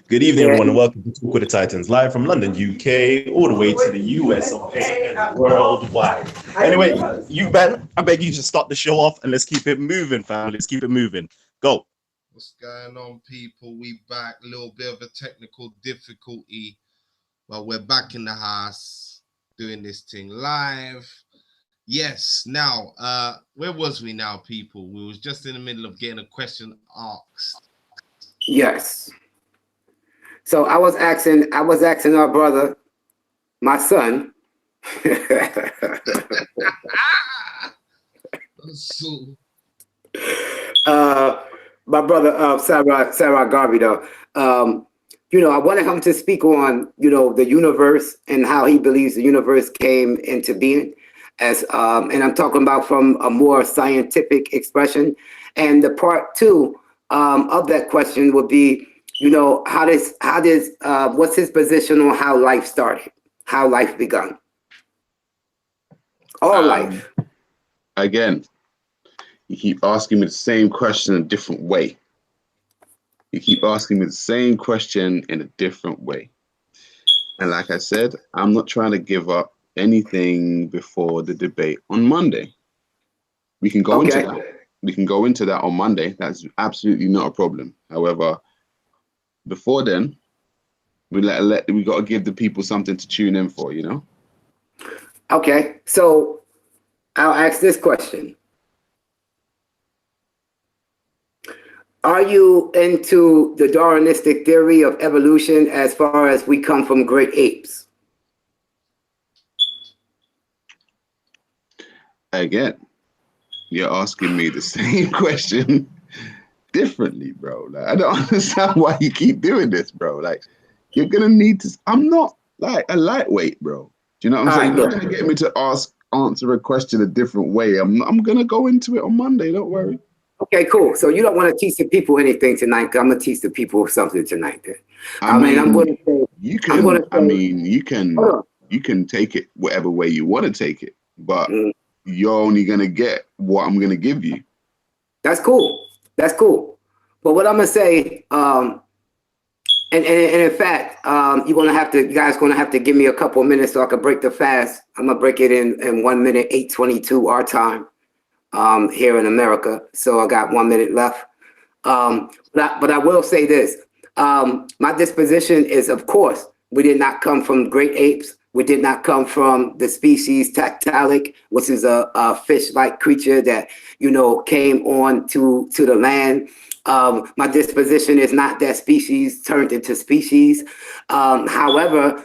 Good evening, Yeah. everyone, and welcome to Talk with the Titans, live from London, UK, all the way to the US of A and worldwide. Anyway, you Ben, I beg you to start the show off and let's keep it moving, family. Let's keep it moving. Go. What's going on, people? We back. A little bit of a technical difficulty, but we're back in the house doing this thing live. Yes. Now, where was we now, people? We was just in the middle of getting a question asked. Yes. So I was asking our brother, my son. So, My brother, Sarah Garvey, though. I wanted him to speak on, the universe and how he believes the universe came into being, and I'm talking about from a more scientific expression. And the part two of that question would be, what's his position on how life started, how life begun, all life. Again, you keep asking me the same question in a different way. You keep asking me the same question in a different way. And like I said, I'm not trying to give up anything before the debate on Monday. We can go into that. We can go into that on Monday. That's absolutely not a problem. However, before then, we got to give the people something to tune in for, Okay, so I'll ask this question. Are you into the Darwinistic theory of evolution as far as we come from great apes? Again, you're asking me the same question differently, bro. Like, I don't understand why you keep doing this, bro. Like, you're gonna need to. I'm not like a lightweight, bro. Do you know what I'm saying? You're not gonna get me to answer a question a different way. I'm gonna go into it on Monday. Don't worry. Okay, cool. So you don't want to teach the people anything tonight? Cause I'm gonna teach the people something tonight. Then. I'm going to say. You can take it whatever way you want to take it, but you're only gonna get what I'm gonna give you. That's cool. That's cool. But what I'm gonna say, and in fact, you guys gonna have to give me a couple of minutes so I can break the fast. I'm gonna break it in 1 minute, 8:22 our time, here in America. So I got 1 minute left. But I will say this: my disposition is, of course, we did not come from great apes. We did not come from the species Tactilic, which is a fish-like creature that came on to the land. My disposition is not that species turned into species. However,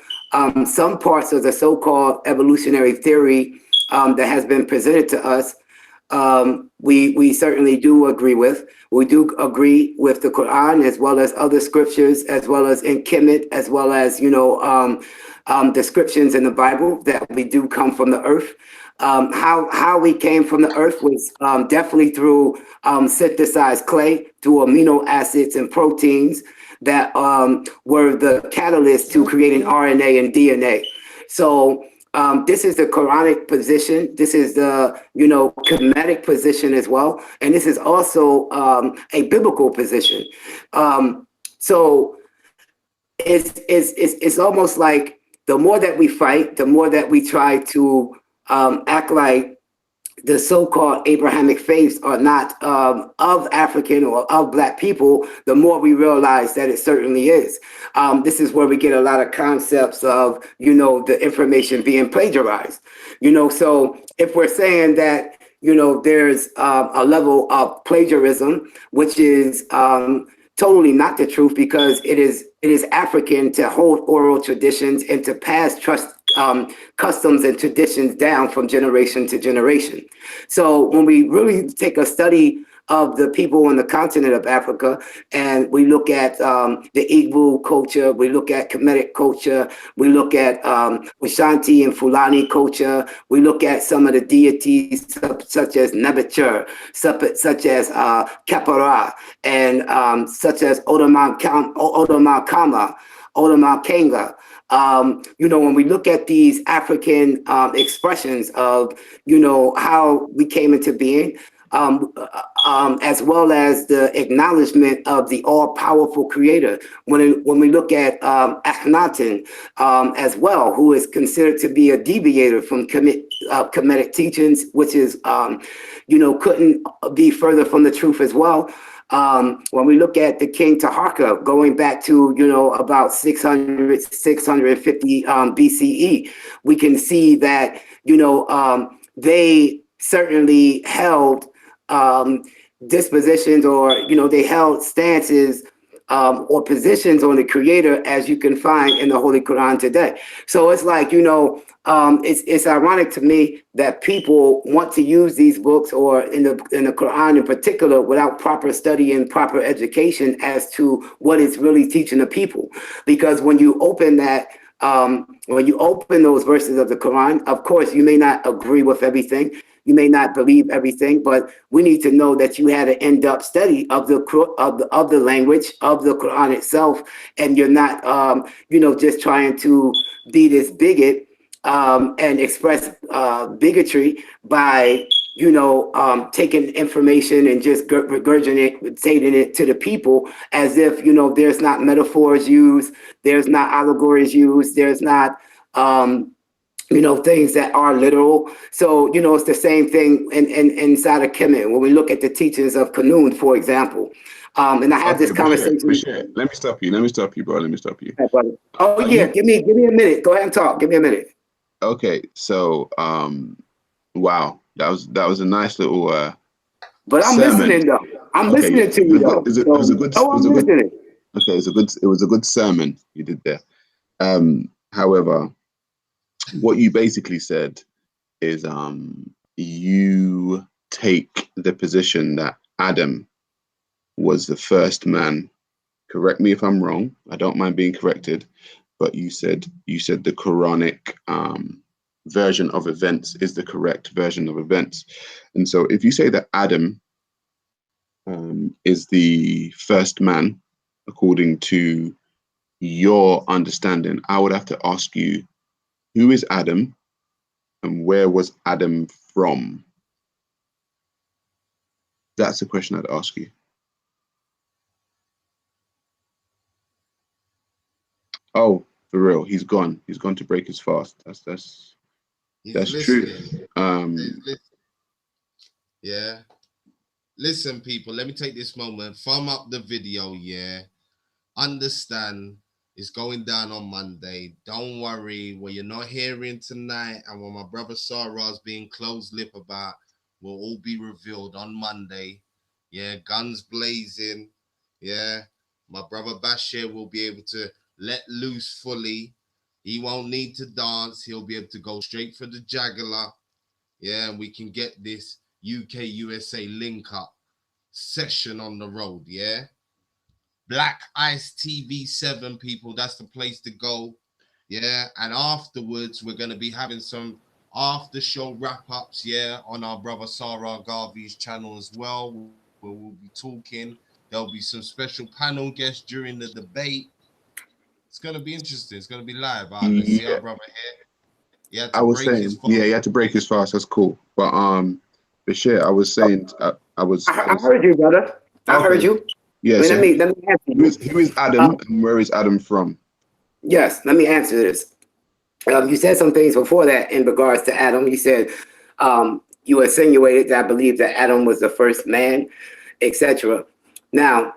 some parts of the so-called evolutionary theory that has been presented to us, we certainly do agree with. We do agree with the Quran as well as other scriptures, as well as in Kemet, as well as descriptions in the Bible that we do come from the earth. How we came from the earth was definitely through synthesized clay, through amino acids and proteins that were the catalyst to creating RNA and DNA. So this is the Quranic position. This is the Kemetic position as well, and this is also a biblical position. So it's almost like the more that we fight, the more that we try to act like the so-called Abrahamic faiths are not of African or of Black people, the more we realize that it certainly is. This is where we get a lot of concepts of, the information being plagiarized. So if we're saying that, there's a level of plagiarism, which is totally not the truth, because it is African to hold oral traditions and to pass customs and traditions down from generation to generation. So when we really take a study of the people on the continent of Africa, and we look at the Igbo culture, we look at Kemetic culture, we look at Ashanti and Fulani culture, we look at some of the deities such as Nebuchadnezzar, such as Kapara, and such as Odomar Kama, Odomar Kenga. When we look at these African expressions of, how we came into being, as well as the acknowledgement of the all-powerful creator. When we look at Akhenaten as well, who is considered to be a deviator from Kemetic teachings, which is, couldn't be further from the truth as well. When we look at the King Taharqa, going back to, about 650 BCE, we can see that, they certainly held dispositions, or, they held stances or positions on the creator, as you can find in the Holy Quran today. So it's like, it's ironic to me that people want to use these books, or in the Quran in particular, without proper study and proper education as to what it's really teaching the people. Because when you open that, when you open those verses of the Quran, of course, you may not agree with everything. You may not believe everything, but we need to know that you had an in-depth study of the language of the Quran itself, and you're not, just trying to be this bigot and express bigotry by, taking information and just regurgitating it to the people as if, there's not metaphors used, there's not allegories used, there's not things that are literal. So, it's the same thing inside of Kemet. When we look at the teachings of Kanun, for example, and I had this conversation. Bashir, let me stop you, bro. Let me stop you. Oh, yeah. Give me a minute. Go ahead and talk. Give me a minute. Okay. So, wow. That was a nice little but I'm sermon. Listening, though. I'm listening to you, though. It was a good sermon you did there. However, what you basically said is you take the position that Adam was the first man. Correct me if I'm wrong. I don't mind being corrected, but you said the Quranic version of events is the correct version of events. And so if you say that Adam is the first man, according to your understanding, I would have to ask you, who is Adam and where was Adam from? That's the question I'd ask you. Oh, for real, he's gone. He's gone to break his fast. That's true. Yeah. Listen, people, let me take this moment. Thumb up the video, yeah. Understand it's going down on Monday. Don't worry. What you're not hearing tonight and what my brother Sarah's being closed lip about will all be revealed on Monday. Yeah, guns blazing. Yeah, my brother Bashir will be able to let loose fully. He won't need to dance. He'll be able to go straight for the jugular. Yeah, and we can get this UK-USA link-up session on the road, yeah? Black Ice TV 7, people, that's the place to go. Yeah, and afterwards, we're going to be having some after-show wrap-ups, yeah, on our brother Sarah Garvey's channel as well, where we'll be talking. There'll be some special panel guests during the debate. It's going to be interesting. It's going to be live. Let's see our brother here. He had to break his fast. Yeah, he had to break his fast. That's cool. But Bashir, I was saying, I heard you, brother. I heard you. Yeah. Let me answer you. Who is Adam and where is Adam from? Yes, let me answer this. You said some things before that in regards to Adam. You said you insinuated that I believe that Adam was the first man, etc. Now,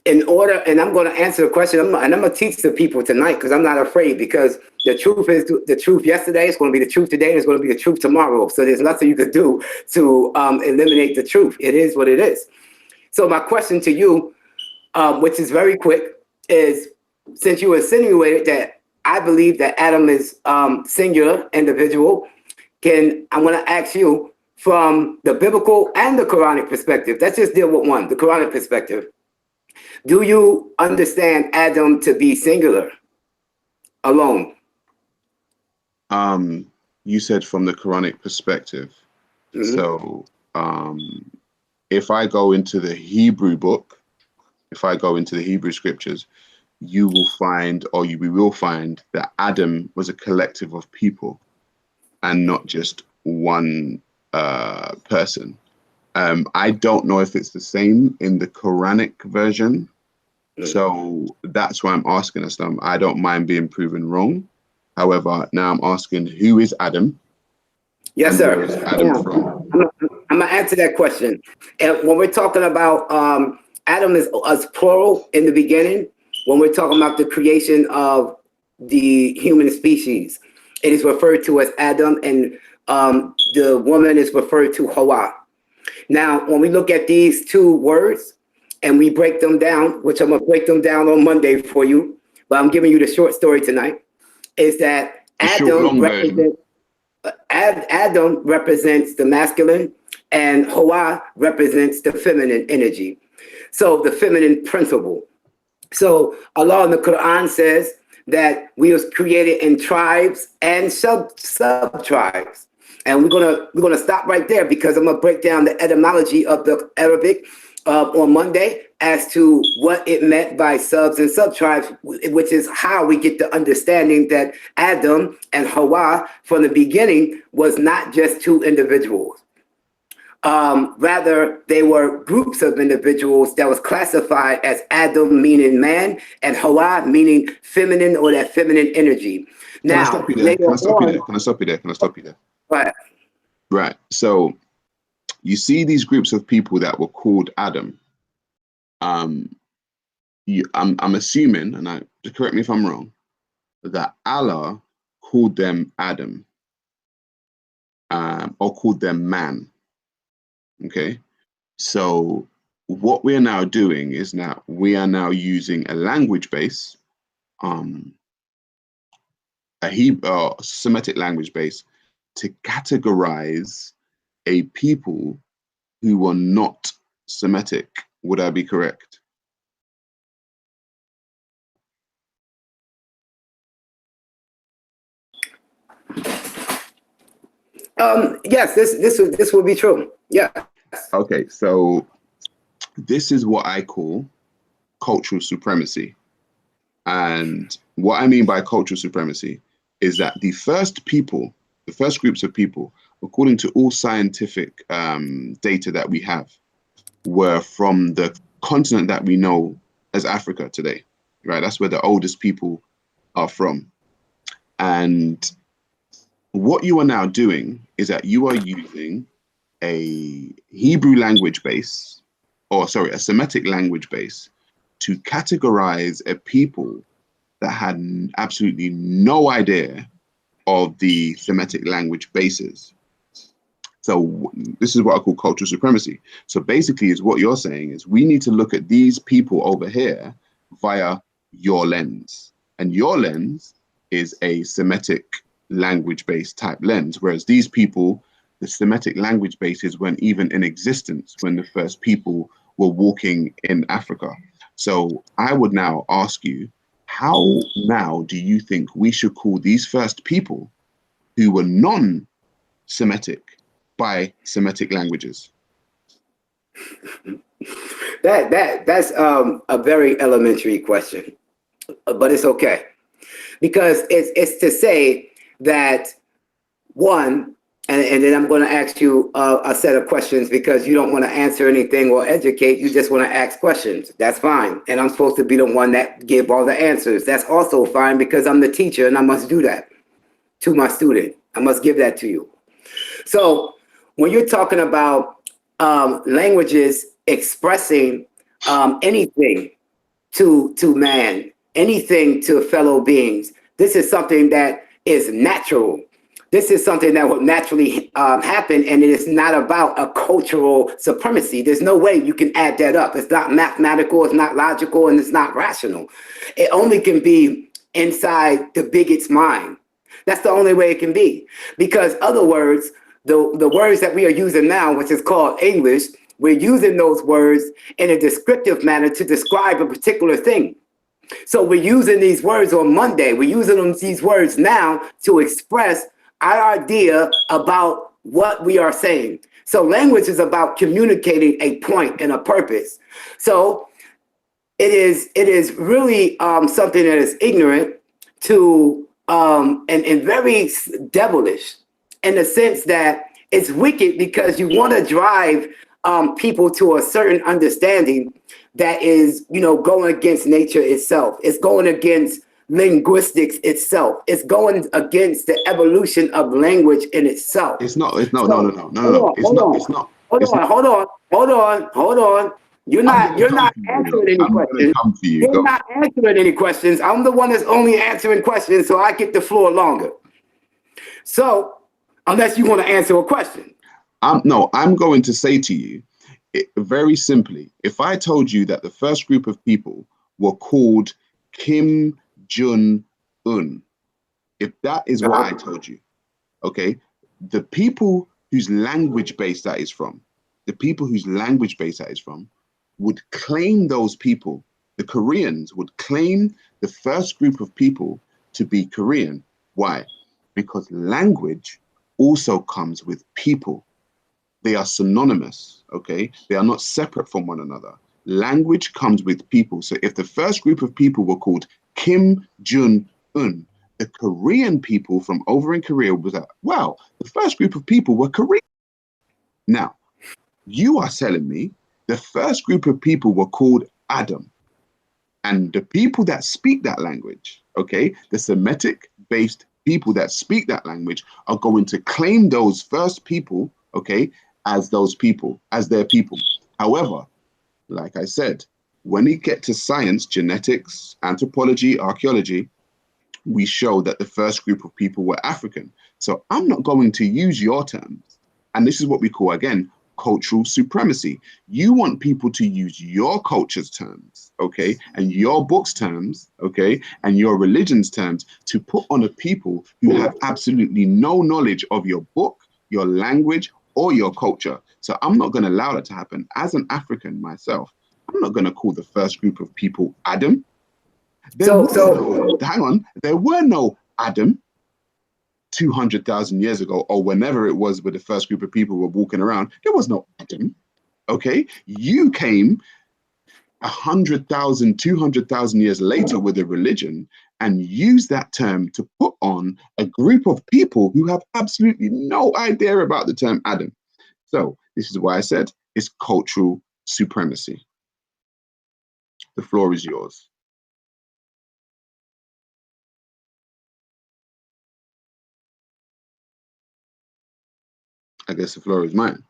in order, and I'm going to answer the question, and I'm going to teach the people tonight because I'm not afraid, because the truth is the truth yesterday, it's going to be the truth today, and it's going to be the truth tomorrow. So there's nothing you could do to eliminate the truth. It is what it is. So my question to you, which is very quick, is since you insinuated that I believe that Adam is singular individual, I'm going to ask you from the biblical and the Quranic perspective. Let's just deal with one, the Quranic perspective. Do you understand Adam to be singular, alone? You said from the Quranic perspective. Mm-hmm. So if I go into the Hebrew book, if I go into the Hebrew scriptures, you will find, or we will find, that Adam was a collective of people and not just one person. I don't know if it's the same in the Quranic version. So that's why I'm asking us. I don't mind being proven wrong. However, now I'm asking, who is Adam? Yes, sir. Where is Adam from? I'm gonna answer that question. And when we're talking about Adam is plural in the beginning, when we're talking about the creation of the human species, it is referred to as Adam, and the woman is referred to Hawa. Now, when we look at these two words and we break them down, which I'm gonna break them down on Monday for you, but I'm giving you the short story tonight, is that Adam represents the masculine and Hawa represents the feminine energy. So the feminine principle. So Allah in the Quran says that we was created in tribes and sub-tribes. And we're gonna stop right there because I'm gonna break down the etymology of the Arabic on Monday as to what it meant by subs and sub-tribes, which is how we get the understanding that Adam and Hawa from the beginning was not just two individuals. Rather, they were groups of individuals that was classified as Adam meaning man and Hawa meaning feminine or that feminine energy. Now, Can I stop you there? Right. So you see these groups of people that were called Adam. I'm assuming, and correct me if I'm wrong, that Allah called them Adam, or called them man. Okay. So what we're now doing is we are now using a language base, a Hebrew Semitic language base, to categorize a people who were not Semitic. Would I be correct? Yes, this will be true. Yeah. Okay, so this is what I call cultural supremacy. And what I mean by cultural supremacy is that the first groups of people, according to all scientific data that we have, were from the continent that we know as Africa today, right? That's where the oldest people are from. And what you are now doing is that you are using a Hebrew language base, a Semitic language base, to categorize a people that had absolutely no idea of the Semitic language bases. So this is what I call cultural supremacy. So basically is what you're saying is we need to look at these people over here via your lens. And your lens is a Semitic language-based type lens, whereas these people, the Semitic language bases weren't even in existence when the first people were walking in Africa. So I would now ask you, how now do you think we should call these first people who were non-Semitic by Semitic languages? That's a very elementary question, but it's okay, because it's to say that one, and then I'm going to ask you a set of questions because you don't want to answer anything or educate. You just want to ask questions. That's fine. And I'm supposed to be the one that give all the answers. That's also fine because I'm the teacher and I must do that to my student. I must give that to you. So when you're talking about languages expressing anything to man, anything to fellow beings, this is something that is natural. This is something that will naturally happen, and it is not about a cultural supremacy. There's no way you can add that up. It's not mathematical, it's not logical, and it's not rational. It only can be inside the bigot's mind. That's the only way it can be. Because other words, the words that we are using now, which is called English, we're using those words in a descriptive manner to describe a particular thing. So we're using these words on Monday. We're using these words now to express our idea about what we are saying. So language is about communicating a point and a purpose. So it is really something that is ignorant to and very devilish in the sense that it's wicked because you want to drive people to a certain understanding that is, going against nature itself. It's going against linguistics itself. It's going against the evolution of language in itself. It's not. It's no. No. It's not. It's not. Hold on. You're not answering any questions. You're not answering any questions. I'm the one that's only answering questions, so I get the floor longer. So, unless you want to answer a question. No, I'm going to say to you, very simply, if I told you that the first group of people were called Kim Jong-un, if that is what I told you, okay, the people whose language base that is from, would claim those people, the Koreans would claim the first group of people to be Korean. Why? Because language also comes with people. They are synonymous, okay? They are not separate from one another. Language comes with people. So if the first group of people were called Kim Jong-un, the Korean people from over in Korea was like, wow, the first group of people were Korean. Now, you are telling me the first group of people were called Adam. And the people that speak that language, okay, the Semitic-based people that speak that language are going to claim those first people, okay, as those people, as their people. However, like I said, when you get to science, genetics, anthropology, archaeology, we show that the first group of people were African. So I'm not going to use your terms. And this is what we call, again, cultural supremacy. You want people to use your culture's terms, okay, and your book's terms, okay, and your religion's terms to put on a people who have absolutely no knowledge of your book, your language, or your culture. So I'm not going to allow that to happen. As an African myself, I'm not going to call the first group of people Adam. Hang on, there were no Adam 200,000 years ago, or whenever it was where the first group of people were walking around. There was no Adam, okay? You came 100,000, 200,000 years later with a religion and used that term to put on a group of people who have absolutely no idea about the term Adam. So this is why I said it's cultural supremacy. The floor is yours. I guess the floor is mine.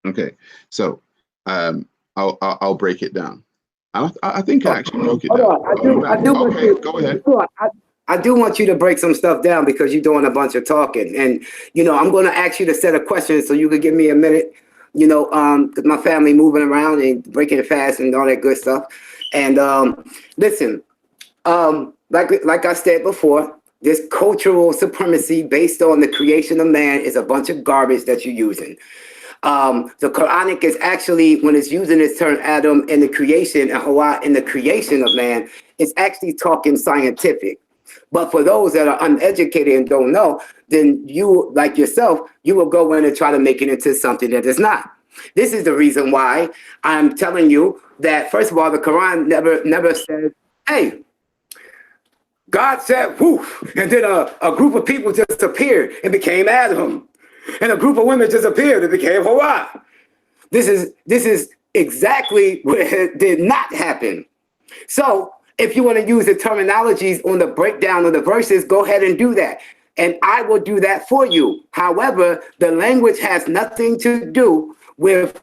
Okay, so I'll break it down. I think I actually broke it down. Go ahead. I do want you to break some stuff down because you're doing a bunch of talking, and I'm going to ask you to set a question so you could give me a minute. Because my family moving around and breaking it fast and all that good stuff. And listen, like I said before, this cultural supremacy based on the creation of man is a bunch of garbage that you're using. The Quranic is actually, when it's using this term Adam in the creation and Hawa in the creation of man, it's actually talking scientific. But for those that are uneducated and don't know, then you, like yourself, you will go in and try to make it into something that is not. This is the reason why I'm telling you that, first of all, the Quran never said, hey, God said, whoof, and then a group of people just appeared and became Adam. And a group of women just appeared and became Hawa. This is exactly what did not happen. So if you want to use the terminologies on the breakdown of the verses, go ahead and do that. And I will do that for you. However, the language has nothing to do with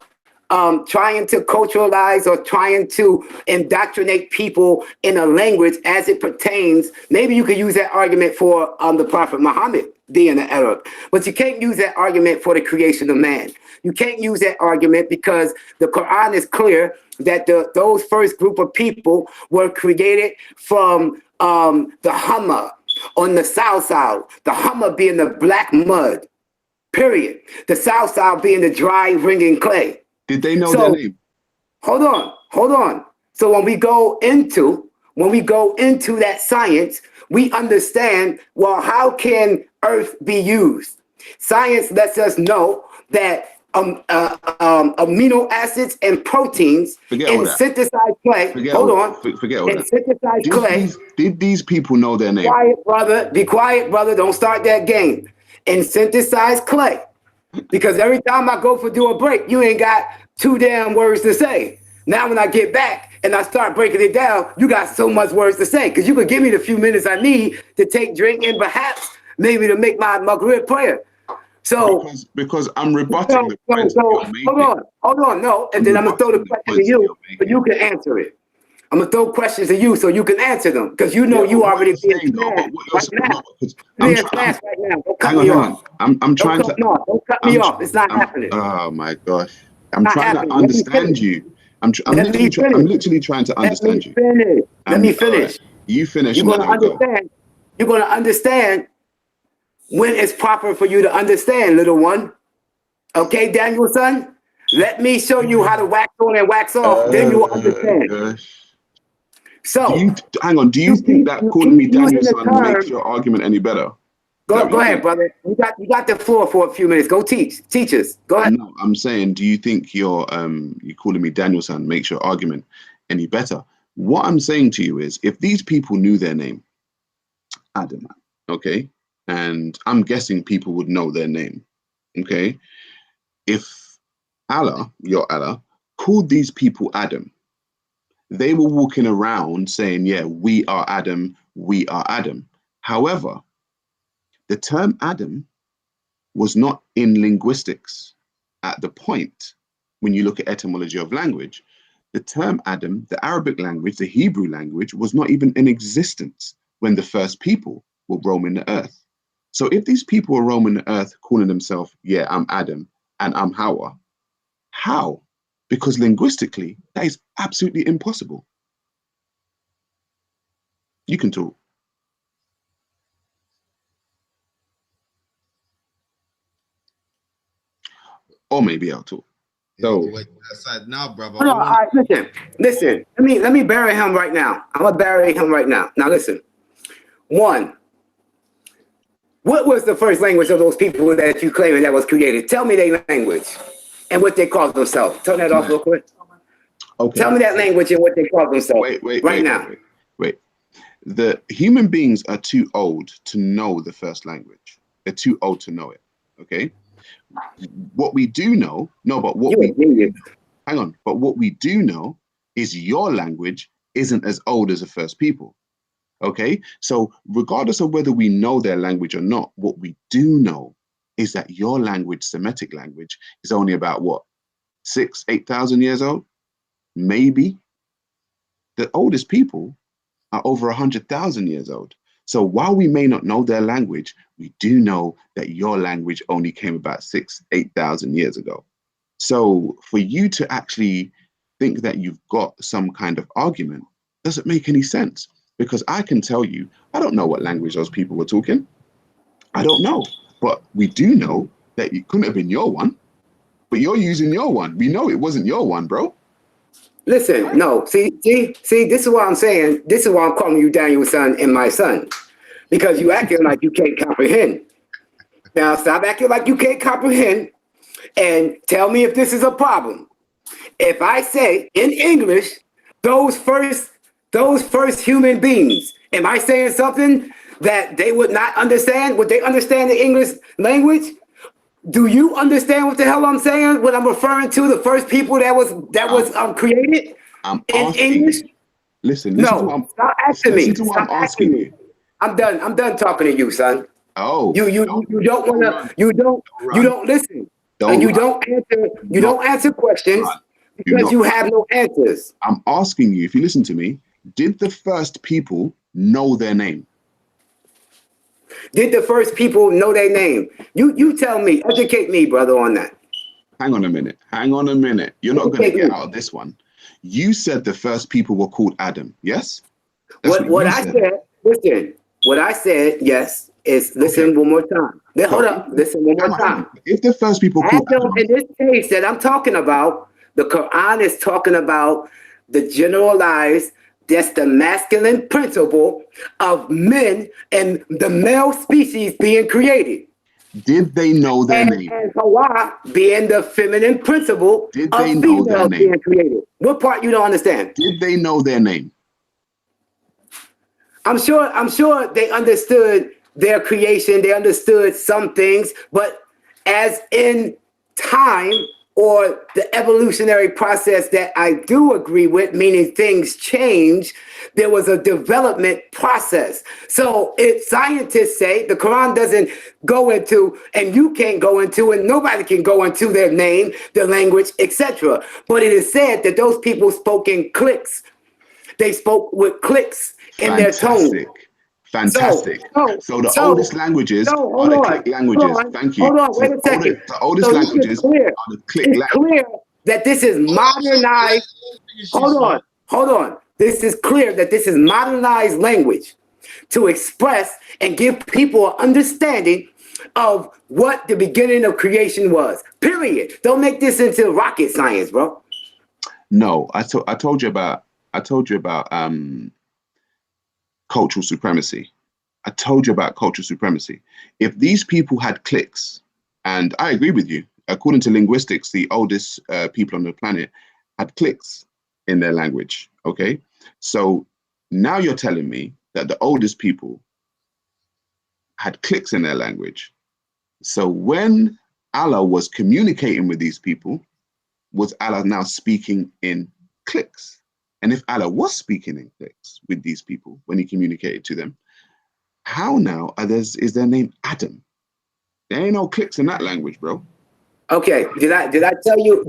trying to culturalize or trying to indoctrinate people in a language as it pertains. Maybe you could use that argument for the Prophet Muhammad being an Arab, but you can't use that argument for the creation of man. You can't use that argument because the Quran is clear that those first group of people were created from the Humma on the south side, the Humma being the black mud, period. The south side being the dry, ringing clay. Did they know their name? Hold on. So when we go into that science, we understand, well, how can Earth be used? Science lets us know that amino acids and proteins in synthesized clay. Synthesized clay. Did these people know their name? Be quiet, brother. Don't start that game. In synthesized clay. Because every time I go for do a break, you ain't got too damn words to say. Now when I get back and I start breaking it down, you got so much words to say. Because you could give me the few minutes I need to take drink and perhaps maybe to make my Maghrib prayer. So because I'm rebutting the points that you're making. hold on, no, and then I'm gonna throw the question to you, so you can answer it. I'm gonna throw questions to you so you can answer them, because you know you already being smashed right now. Being smashed right now. Don't cut me off. I'm trying to. Don't cut me off. It's not happening. Oh my gosh! I'm trying to understand you. I'm literally trying to understand you. Let me finish. You finish. You're gonna understand. You're gonna understand when it's proper for you to understand, little one. Okay, Daniel, son? Let me show you how to wax on and wax off, then you'll understand. Gosh. So, hang on, do you think that calling me Daniel, son, makes your argument any better? Go ahead, brother. You got the floor for a few minutes. Go teach us. Go ahead. No, I'm saying, do you think you calling me Daniel, son, makes your argument any better? What I'm saying to you is, if these people knew their name, Adam, okay, and I'm guessing people would know their name, okay? If Allah, your Allah, called these people Adam, they were walking around saying, yeah, we are Adam, we are Adam. However, the term Adam was not in linguistics at the point when you look at etymology of language. The term Adam, the Arabic language, the Hebrew language, was not even in existence when the first people were roaming the earth. So if these people were roaming the earth calling themselves, yeah, I'm Adam and I'm Hawa, how? Because linguistically, that is absolutely impossible. You can talk. Or maybe I'll talk. So aside now, brother. No, all right, listen. Let me bury him right now. I'm gonna bury him right now. Now listen. One. What was the first language of those people that you claiming that was created? Tell me their language and what they called themselves. Turn that off real quick. Okay. Tell me that language and what they called themselves. Wait. The human beings are too old to know the first language. They're too old to know it. Okay. What we do know, but what we do know is your language isn't as old as the first people. Okay, so regardless of whether we know their language or not, what we do know is that your language, Semitic language, is only about what, 8,000 years old? Maybe. The oldest people are over 100,000 years old. So while we may not know their language, we do know that your language only came about 8,000 years ago. So for you to actually think that you've got some kind of argument doesn't make any sense. Because I can tell you, I don't know what language those people were talking. I don't know. But we do know that it couldn't have been your one. But you're using your one. We know it wasn't your one, bro. Listen, no. See, this is what I'm saying. This is why I'm calling you Daniel, son, and my son. Because you acting like you can't comprehend. Now, stop acting like you can't comprehend and tell me if this is a problem. If I say in English, those first human beings, am I saying something that they would not understand? Would they understand the English language? Do you understand what the hell I'm saying? What I'm referring to, the first people that was created in English? Listen no, stop asking me. Listen to what I'm asking you. I'm done talking to you, son. Oh, you don't want to. You don't listen. And you don't answer questions because you have no answers. I'm asking you, if you listen to me, did the first people know their name? Did the first people know their name? You tell me, educate me, brother, on that. Hang on a minute. You're not going to get out of this one. You said the first people were called Adam, yes? What I said, yes, is listen one more time. Hold up, listen one more time. If the first people called Adam, in this case that I'm talking about, the Quran is talking about the generalized, that's the masculine principle of men and the male species being created. Did they know their name? And Hawa being the feminine principle of females being created. What part you don't understand? Did they know their name? I'm sure they understood their creation. They understood some things, but as in time, or the evolutionary process that I do agree with, meaning things change, there was a development process. So if scientists say the Quran doesn't go into, and you can't go into, and nobody can go into their name, their language, etc. But it is said that those people spoke in cliques. They spoke with clicks in their tone. Fantastic. So the oldest languages are the click languages. Thank you. Hold on, wait a second. The oldest languages are the click languages. It's clear that this is modernized. Hold on. This is clear that this is modernized language to express and give people an understanding of what the beginning of creation was. Period. Don't make this into rocket science, bro. No, I told you about cultural supremacy. I told you about cultural supremacy. If these people had cliques, and I agree with you, according to linguistics, the oldest people on the planet had cliques in their language. Okay, so now you're telling me that the oldest people had cliques in their language. So when Allah was communicating with these people, was Allah now speaking in cliques? And if Allah was speaking in cliques with these people when he communicated to them, how now is their name Adam? There ain't no cliques in that language, bro. Okay, did I tell you,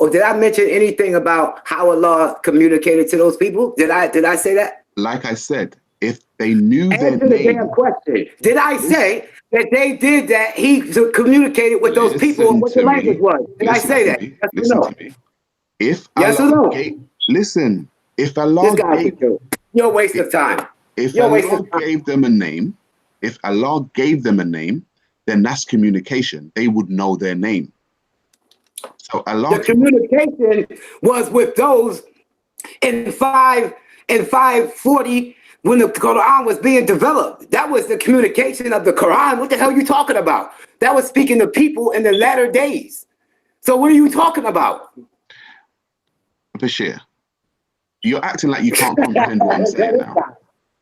or did I mention anything about how Allah communicated to those people? Did I say that? Like I said, if they knew their Answer the damn question. Did I say that they did that? He communicated with those people and what the language was. Did I say that? Yes Listen to me. If Allah listen, if Allah you're a waste of time. If Allah gave them a name, then that's communication. They would know their name. So Allah, the communication was with those in 540 when the Quran was being developed. That was the communication of the Quran. What the hell are you talking about? That was speaking to people in the latter days. So what are you talking about? Bashir, you're acting like you can't comprehend what I'm saying now.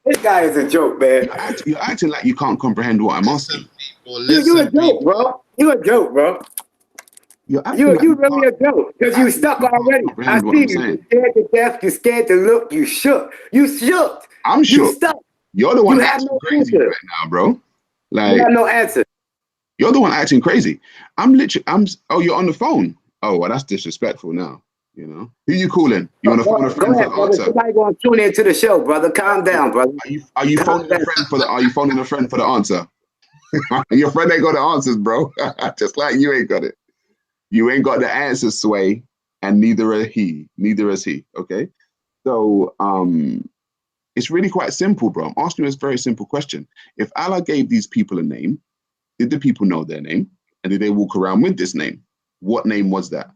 This guy is a joke, man. You're acting like you can't comprehend what I'm asking. You're a joke, bro. You're a joke, bro. You're really a joke because you stuck already. I see you. You're scared to death. You're scared to look. You shook. You shook. I'm shook. You stuck. You're the one acting crazy right now, bro. Like, you have no answer. You're the one acting crazy. Oh, you're on the phone. Oh, well, that's disrespectful now. You know, who you calling? You on the phone a friend for the answer? Somebody going to tune into the show, brother. Calm down, brother. Are you phoning a friend for the? Are you phoning a friend for the answer? Your friend ain't got the answers, bro. Just like you ain't got it. You ain't got the answers, Sway, and neither is he. Okay, so it's really quite simple, bro. I'm asking you a very simple question. If Allah gave these people a name, did the people know their name, and did they walk around with this name? What name was that?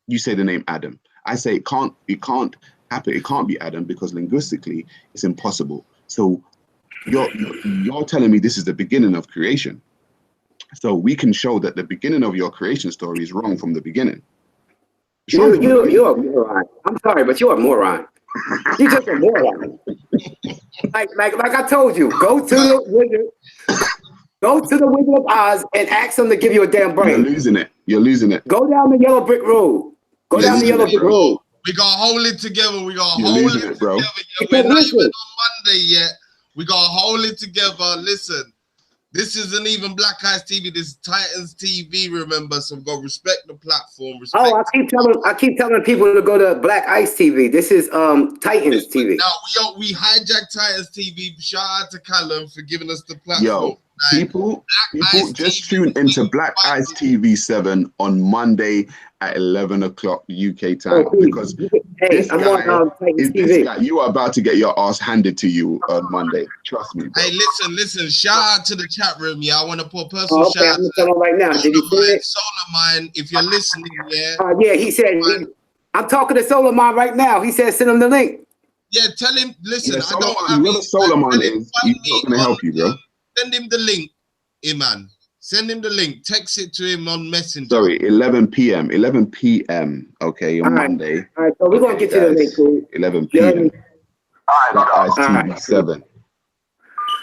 You say the name Adam. I say it can't happen. It can't be Adam because linguistically it's impossible. So you're telling me this is the beginning of creation. So we can show that the beginning of your creation story is wrong from the beginning. You're a moron. I'm sorry, but you're a moron. You're just a moron. like I told you, go to the Wizard of Oz and ask them to give you a damn brain. You're losing it. Go down the yellow brick road. We gotta hold it together. We gotta hold it together. Bro. We're not even on Monday yet. We gotta hold it together. Listen, this isn't even Black Eyes TV. This is Titans TV. Remember, so go respect the platform. I keep telling people to go to Black Ice TV. This is Titans TV. Now we hijacked Titans TV. Shout out to Kalam for giving us the platform. Yo, people just tune into Black Eyes TV 7 on Monday at 11 o'clock UK time because this guy, you are about to get your ass handed to you on Monday. Trust me, bro. Hey, listen. Shout out to the chat room. Yeah, I want to put a personal shout out. I'm telling right now. Did you see it? Solar if you're listening, yeah. Yeah, he said. I'm talking to Solar right now. He said send him the link. Yeah, tell him. Listen, whoever Solar is, he's not gonna help you, bro. Send him the link, Imam. Send him the link. Text it to him on Messenger. Sorry, 11 p.m. Okay, on Monday. All right, so we're going to get you the link, cool. 11 p.m. Black Eyes TV 7.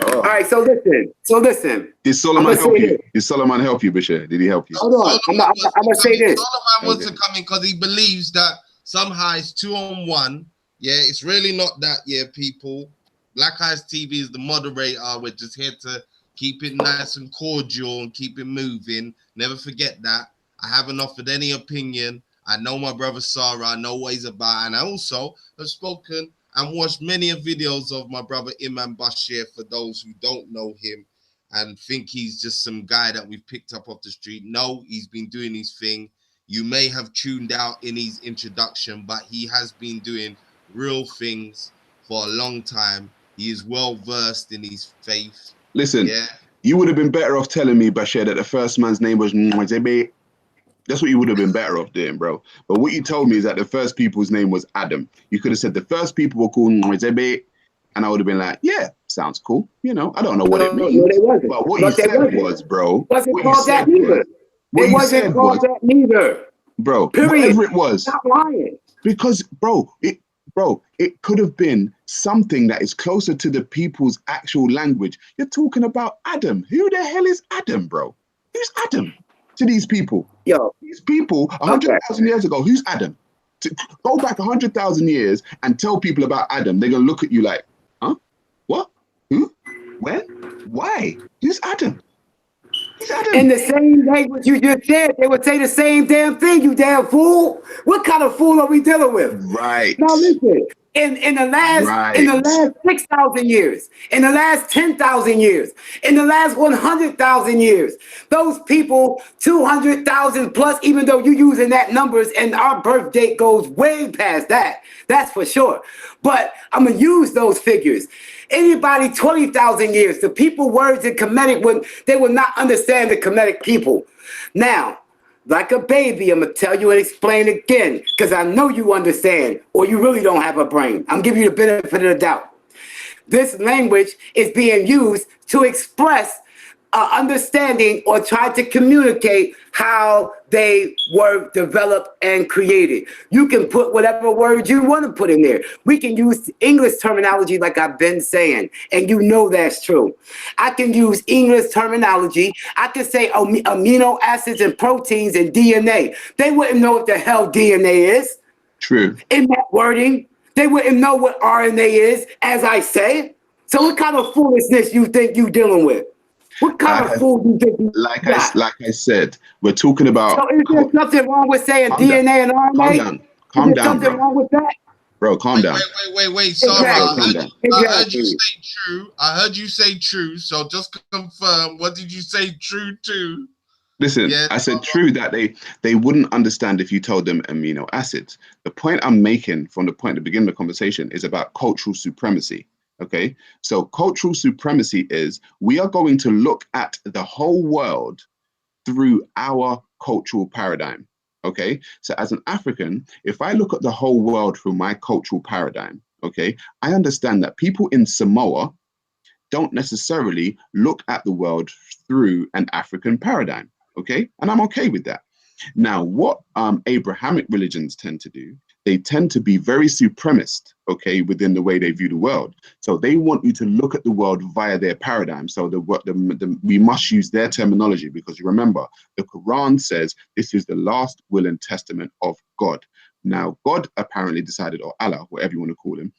All right, so listen. Did Solomon help you? Did Solomon help you, Bashir? Did he help you? Hold on, I'm gonna say this. Solomon wants to come in because he believes that somehow it's 2-on-1. Yeah, it's really not that. Yeah, people. Black Eyes TV is the moderator. We're just here to keep it nice and cordial and keep it moving. Never forget that. I haven't offered any opinion. I know my brother Sarah. I know what he's about, and I also have spoken and watched many videos of my brother Imam Bashir, for those who don't know him and think he's just some guy that we've picked up off the street. No, he's been doing his thing. You may have tuned out in his introduction, but he has been doing real things for a long time. He is well versed in his faith. Listen, yeah. You would have been better off telling me, Bashir, that the first man's name was Mwazebe. That's what you would have been better off doing, bro. But what you told me is that the first people's name was Adam. You could have said the first people were called Mwazebe, and I would have been like, yeah, sounds cool. You know, I don't know what it means. No, they wasn't. But what you said was, bro. Wasn't called that neither. It wasn't called that neither. Bro, period. Whatever it was. Stop lying. Because, it could have been something that is closer to the people's actual language. You're talking about Adam. Who the hell is Adam, bro? Who's Adam to these people? Yo, these people 100,000 years ago, who's Adam? To go back 100,000 years and tell people about Adam, they're going to look at you like, huh? What? Who? When? Why? Who's Adam? Who's Adam? In the same language you just said, they would say the same damn thing, you damn fool. What kind of fool are we dealing with? Right. Now listen, in the last 6,000 years, in the last 10,000 years, in the last 100,000 years, those people, 200,000 plus, even though you're using that numbers and our birth date goes way past that, that's for sure. But I'm gonna use those figures. Anybody 20,000 years, the people, words in Kemetic, they will not understand the Kemetic people. Now, like a baby, I'm going to tell you and explain again, because I know you understand, or you really don't have a brain. I'm giving you the benefit of the doubt. This language is being used to express understanding or try to communicate how they were developed and created. You can put whatever words you want to put in there. We can use English terminology like I've been saying, and you know that's true. I can use English terminology. I can say amino acids and proteins and DNA. They wouldn't know what the hell DNA is. True. In that wording, they wouldn't know what RNA is, as I say. So what kind of foolishness you think you dealing with? What kind of fool do you think you like I said, we're talking about. So is there something wrong with saying DNA and RNA? Calm down, something wrong with that? Bro, calm down. Wait. Sorry, Exactly. I heard you say true. I heard you say true. So just confirm. What did you say true to? Listen, yeah, I said true that they wouldn't understand if you told them amino acids. The point I'm making from the point at the beginning of the conversation is about cultural supremacy. Okay, so cultural supremacy is we are going to look at the whole world through our cultural paradigm. Okay, so as an African, if I look at the whole world through my cultural paradigm, okay, I understand that people in Samoa don't necessarily look at the world through an African paradigm. Okay, and I'm okay with that. Now, what Abrahamic religions tend to do, they tend to be very supremacist, okay, within the way they view the world. So they want you to look at the world via their paradigm. So we must use their terminology, because you remember, the Quran says this is the last will and testament of God. Now, God apparently decided, or Allah, whatever you want to call him,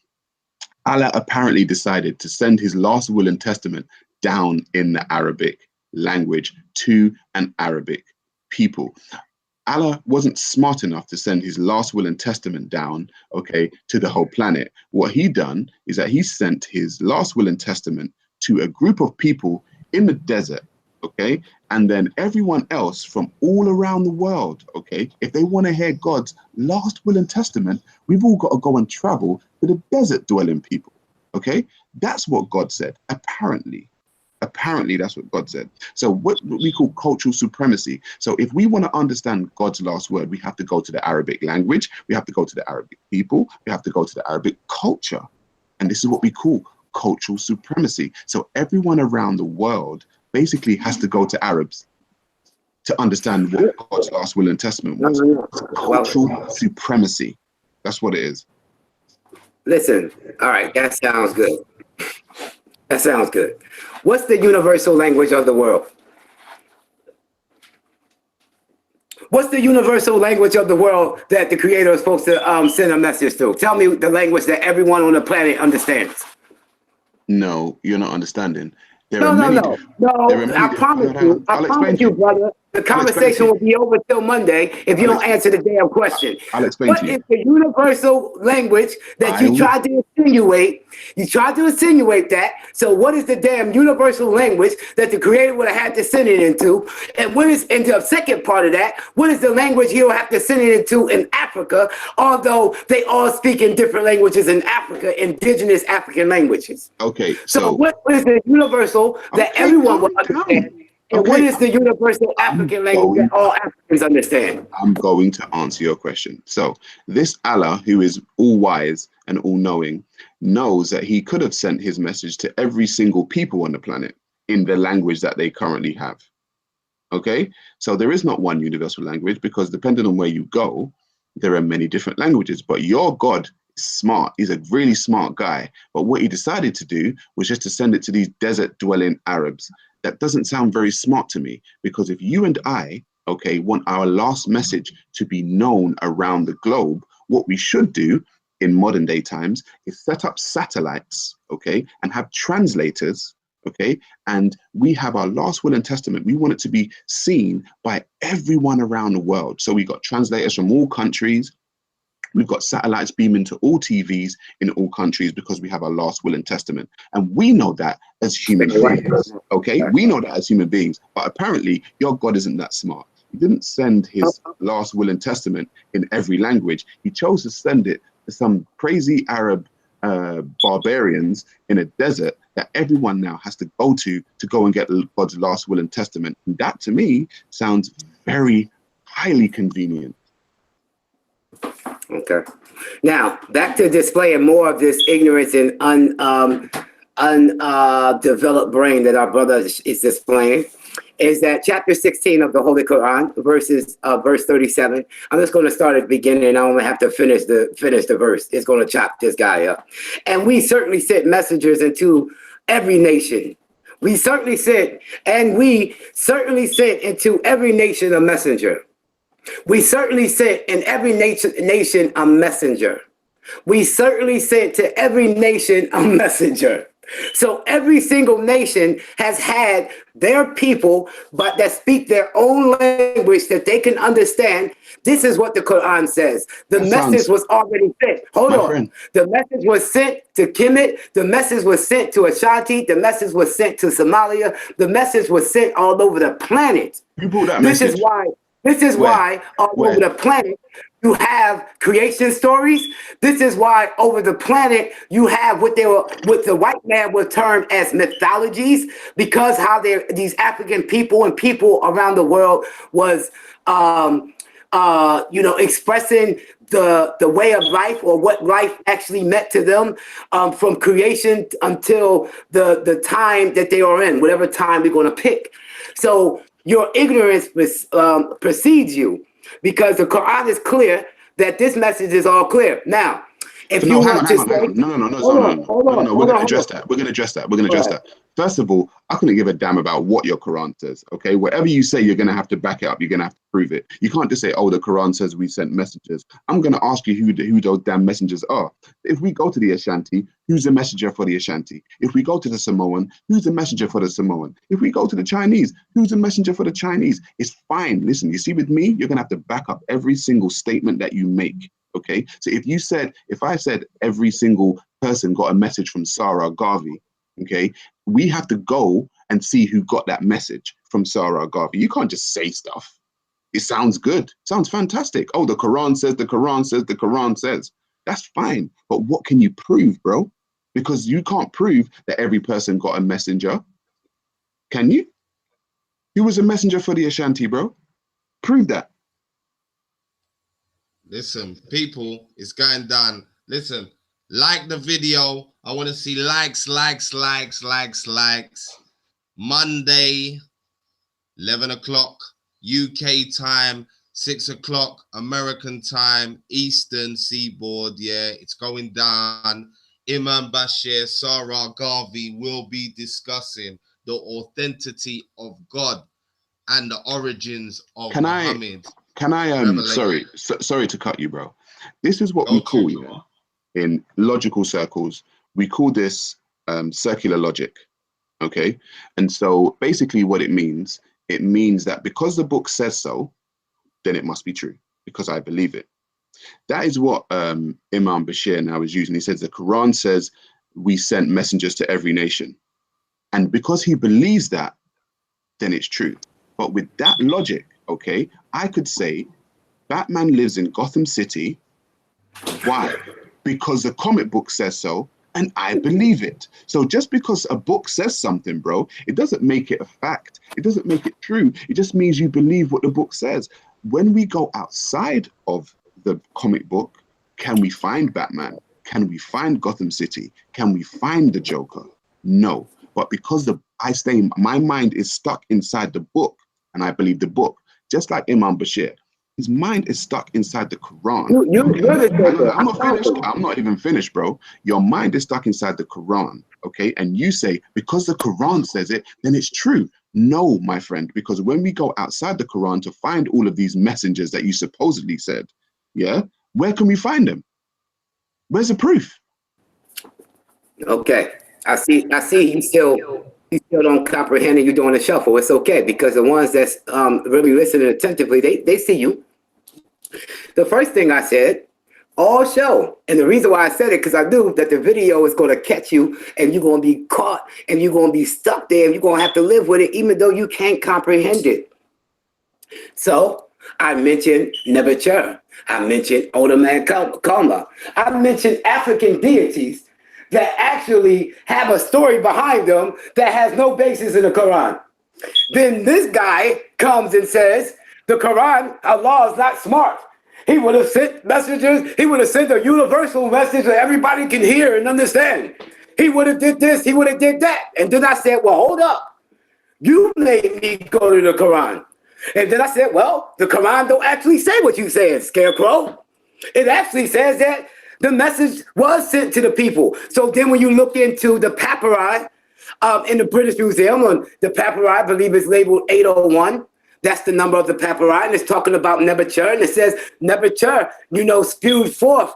Allah apparently decided to send his last will and testament down in the Arabic language to an Arabic people. Allah wasn't smart enough to send his last will and testament down, okay, to the whole planet. What he done is that he sent his last will and testament to a group of people in the desert, okay? And then everyone else from all around the world, okay, if they want to hear God's last will and testament, we've all got to go and travel to the desert dwelling people, okay? That's what God said, apparently. Apparently, that's what God said. So what we call cultural supremacy. So if we want to understand God's last word, we have to go to the Arabic language. We have to go to the Arabic people. We have to go to the Arabic culture. And this is what we call cultural supremacy. So everyone around the world basically has to go to Arabs to understand what God's last will and testament was. Cultural supremacy. That's what it is. Listen, all right, that sounds good. That sounds good. What's the universal language of the world? What's the universal language of the world that the Creator is supposed to send a message through? Tell me the language that everyone on the planet understands. No, you're not understanding. There No, are no, many. no, no. I promise you. I promise you, brother. The conversation will be over till Monday if you don't answer the damn question. I'll explain to you. What is the universal language that you tried to insinuate? You tried to insinuate that. So what is the damn universal language that the Creator would have had to send it into? And what is, in the second part of that, what is the language he'll have to send it into in Africa, although they all speak in different languages in Africa, indigenous African languages? Okay, So what is the universal that everyone will understand? And what is the universal African language that all Africans understand? I'm going to answer your question. So this Allah, who is all wise and all knowing, knows that he could have sent his message to every single people on the planet in the language that they currently have. Okay, so there is not one universal language, because depending on where you go, there are many different languages. But your God is smart. He's a really smart guy. But what he decided to do was just to send it to these desert dwelling Arabs. That doesn't sound very smart to me, because if you and I, okay, want our last message to be known around the globe, what we should do in modern day times is set up satellites, okay, and have translators, okay, and we have our last will and testament. We want it to be seen by everyone around the world. So we got translators from all countries. We've got satellites beaming to all TVs in all countries, because we have our last will and testament. And we know that as human beings, okay? We know that as human beings, but apparently your God isn't that smart. He didn't send his last will and testament in every language. He chose to send it to some crazy Arab barbarians in a desert that everyone now has to go and get God's last will and testament. And that to me sounds very highly convenient. Okay. Now, back to displaying more of this ignorance and undeveloped brain that our brother is displaying, is that chapter 16 of the Holy Quran, verse 37. I'm just going to start at the beginning, and I only have to finish the verse. It's going to chop this guy up. And we certainly sent messengers into every nation. We certainly sent into every nation a messenger. We certainly sent in every nation a messenger. We certainly sent to every nation a messenger. So every single nation has had their people, but that speak their own language that they can understand. This is what the Quran says. The message was already sent. Hold on. The message was sent to Kemet. The message was sent to Ashanti. The message was sent to Somalia. The message was sent all over the planet. You brought that This message. This is why all over the planet you have creation stories. This is why over the planet you have what the white man would term as mythologies, because how these African people and people around the world was expressing the way of life, or what life actually meant to them, from creation until the time that they are in, whatever time we're going to pick. So your ignorance precedes you, because the Quran is clear that this message is all clear. Now, if you want to say, no, we're going to address that. We're going to address that. First of all, I couldn't give a damn about what your Quran says, okay? Whatever you say, you're going to have to back it up. You're going to have to prove it. You can't just say, oh, the Quran says we sent messengers. I'm going to ask you who those damn messengers are. If we go to the Ashanti, who's the messenger for the Ashanti? If we go to the Samoan, who's the messenger for the Samoan? If we go to the Chinese, who's the messenger for the Chinese? It's fine. Listen, you see, with me, you're going to have to back up every single statement that you make, okay? So if I said every single person got a message from Sarah Garvey, okay, we have to go and see who got that message from Sarah Garvey. You can't just say stuff. It sounds good. Sounds fantastic. Oh, the Quran says, the Quran says, the Quran says. That's fine. But what can you prove, bro? Because you can't prove that every person got a messenger. Can you? Who was a messenger for the Ashanti, bro? Prove that. Listen, people, it's going down. Listen, like the video. I want to see likes. Monday, 11 o'clock UK time, 6 o'clock American time, Eastern Seaboard. Yeah, it's going down. Imam Bashir, Sarah Garvey will be discussing the authenticity of God and the origins of Muhammad. Sorry to cut you, bro. This is what we call, in logical circles, we call this circular logic. Okay. And so basically what it means that because the book says so, then it must be true because I believe it. That is what Imam Bashir now is using. He says the Quran says we sent messengers to every nation. And because he believes that, then it's true. But with that logic, okay, I could say Batman lives in Gotham City. Why? Because the comic book says so, and I believe it. So just because a book says something, bro, it doesn't make it a fact. It doesn't make it true. It just means you believe what the book says. When we go outside of the comic book, can we find Batman? Can we find Gotham City? Can we find the Joker? No. But because my mind is stuck inside the book, and I believe the book, just like Imam Bashir, his mind is stuck inside the Quran. I'm not finished. I'm not even finished, bro. Your mind is stuck inside the Quran, okay? And you say, because the Quran says it, then it's true. No, my friend, because when we go outside the Quran to find all of these messengers that you supposedly said, yeah, where can we find them? Where's the proof? Okay, I see you still don't comprehend and you're doing a shuffle. It's okay, because the ones that's really listening attentively, they see you. The first thing I said, all show. And the reason why I said it, because I knew that the video is going to catch you and you're going to be caught and you're going to be stuck there and you're going to have to live with it, even though you can't comprehend it. So I mentioned Nebuchadnezzar. I mentioned Otoman Kalma. I mentioned African deities that actually have a story behind them that has no basis in the Quran. Then this guy comes and says, the Quran, Allah is not smart. He would have sent messengers. He would have sent a universal message that everybody can hear and understand. He would have did this. He would have did that. And then I said, well, hold up. You made me go to the Quran. And then I said, well, the Quran don't actually say what you said, Scarecrow. It actually says that the message was sent to the people. So then when you look into the papyri in the British Museum, on the papyri, I believe it's labeled 801. That's the number of the papyri, and it's talking about Nebuchadnezzar, and it says Nebuchadnezzar, spewed forth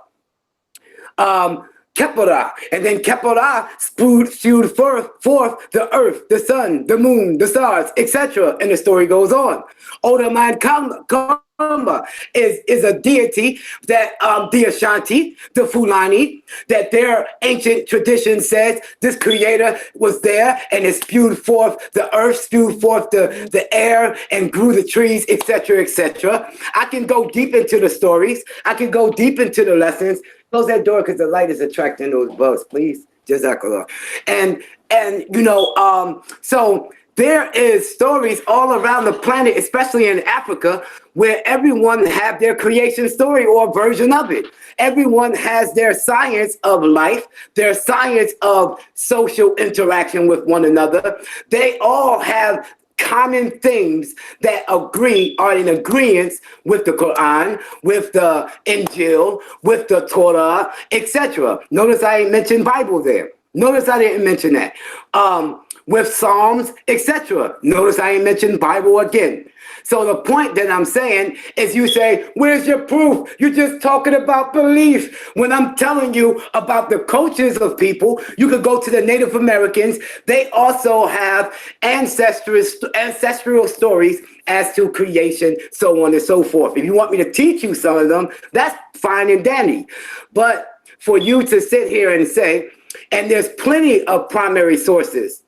Keporah, and then Keporah spewed forth the earth, the sun, the moon, the stars, etc. And the story goes on. Otoman Kalma is a deity that the Ashanti, the Fulani, that their ancient tradition says this creator was there and it spewed forth the earth, spewed forth the air and grew the trees, etc., etc. I can go deep into the stories. I can go deep into the lessons. Close that door because the light is attracting those bugs, please. Jazakallah. And so there is stories all around the planet, especially in Africa, where everyone have their creation story or version of it. Everyone has their science of life, their science of social interaction with one another. They all have common things that are in agreement with the Quran, with the Injil, with the Torah, etc. Notice I ain't mentioned Bible there. Notice I didn't mention that. With Psalms, etc. Notice I ain't mentioned Bible again. So the point that I'm saying is you say, where's your proof? You're just talking about belief. When I'm telling you about the cultures of people, you could go to the Native Americans. They also have ancestral stories as to creation, so on and so forth. If you want me to teach you some of them, that's fine and dandy. But for you to sit here and say, and there's plenty of primary sources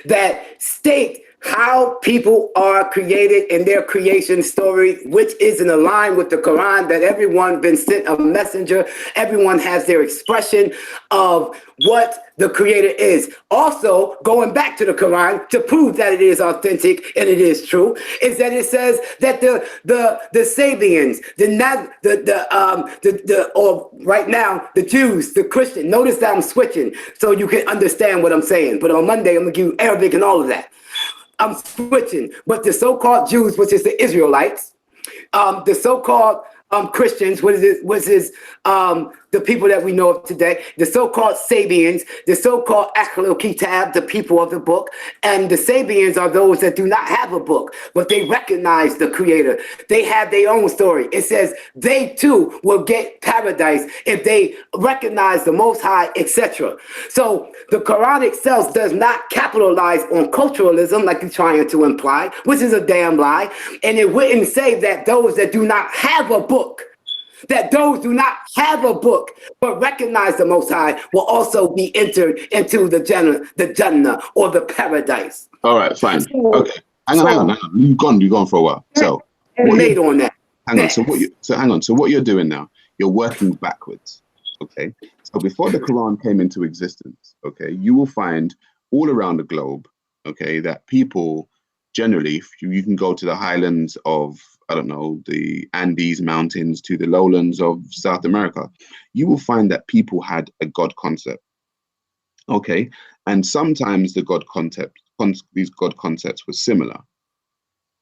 that state how people are created in their creation story, which is in line with the Quran, that everyone been sent a messenger. Everyone has their expression of what the creator is. Also, going back to the Quran to prove that it is authentic and it is true, is that it says that the Sabians, or right now, the Jews, the Christian, notice that I'm switching so you can understand what I'm saying. But on Monday, I'm gonna give you Arabic and all of that. I'm switching, but the so-called Jews, which is the Israelites, the so-called Christians, which is the people that we know of today, the so-called Sabians, the so-called Ahlul Kitab, the people of the book, and the Sabians are those that do not have a book, but they recognize the Creator. They have their own story. It says they too will get paradise if they recognize the Most High, etc. So the Quran itself does not capitalize on culturalism like you're trying to imply, which is a damn lie, and it wouldn't say that those that do not have a book, but recognize the Most High will also be entered into the Jannah or the paradise. All right, fine. Okay, hang on. You've gone for a while. So made on that. Hang on. So what you're doing now? You're working backwards. Okay. So before the Quran came into existence, okay, you will find all around the globe, okay, that people generally, if you can go to the highlands of, I don't know, the Andes Mountains to the lowlands of South America, you will find that people had a God concept. Okay, and sometimes the God concept, these God concepts were similar.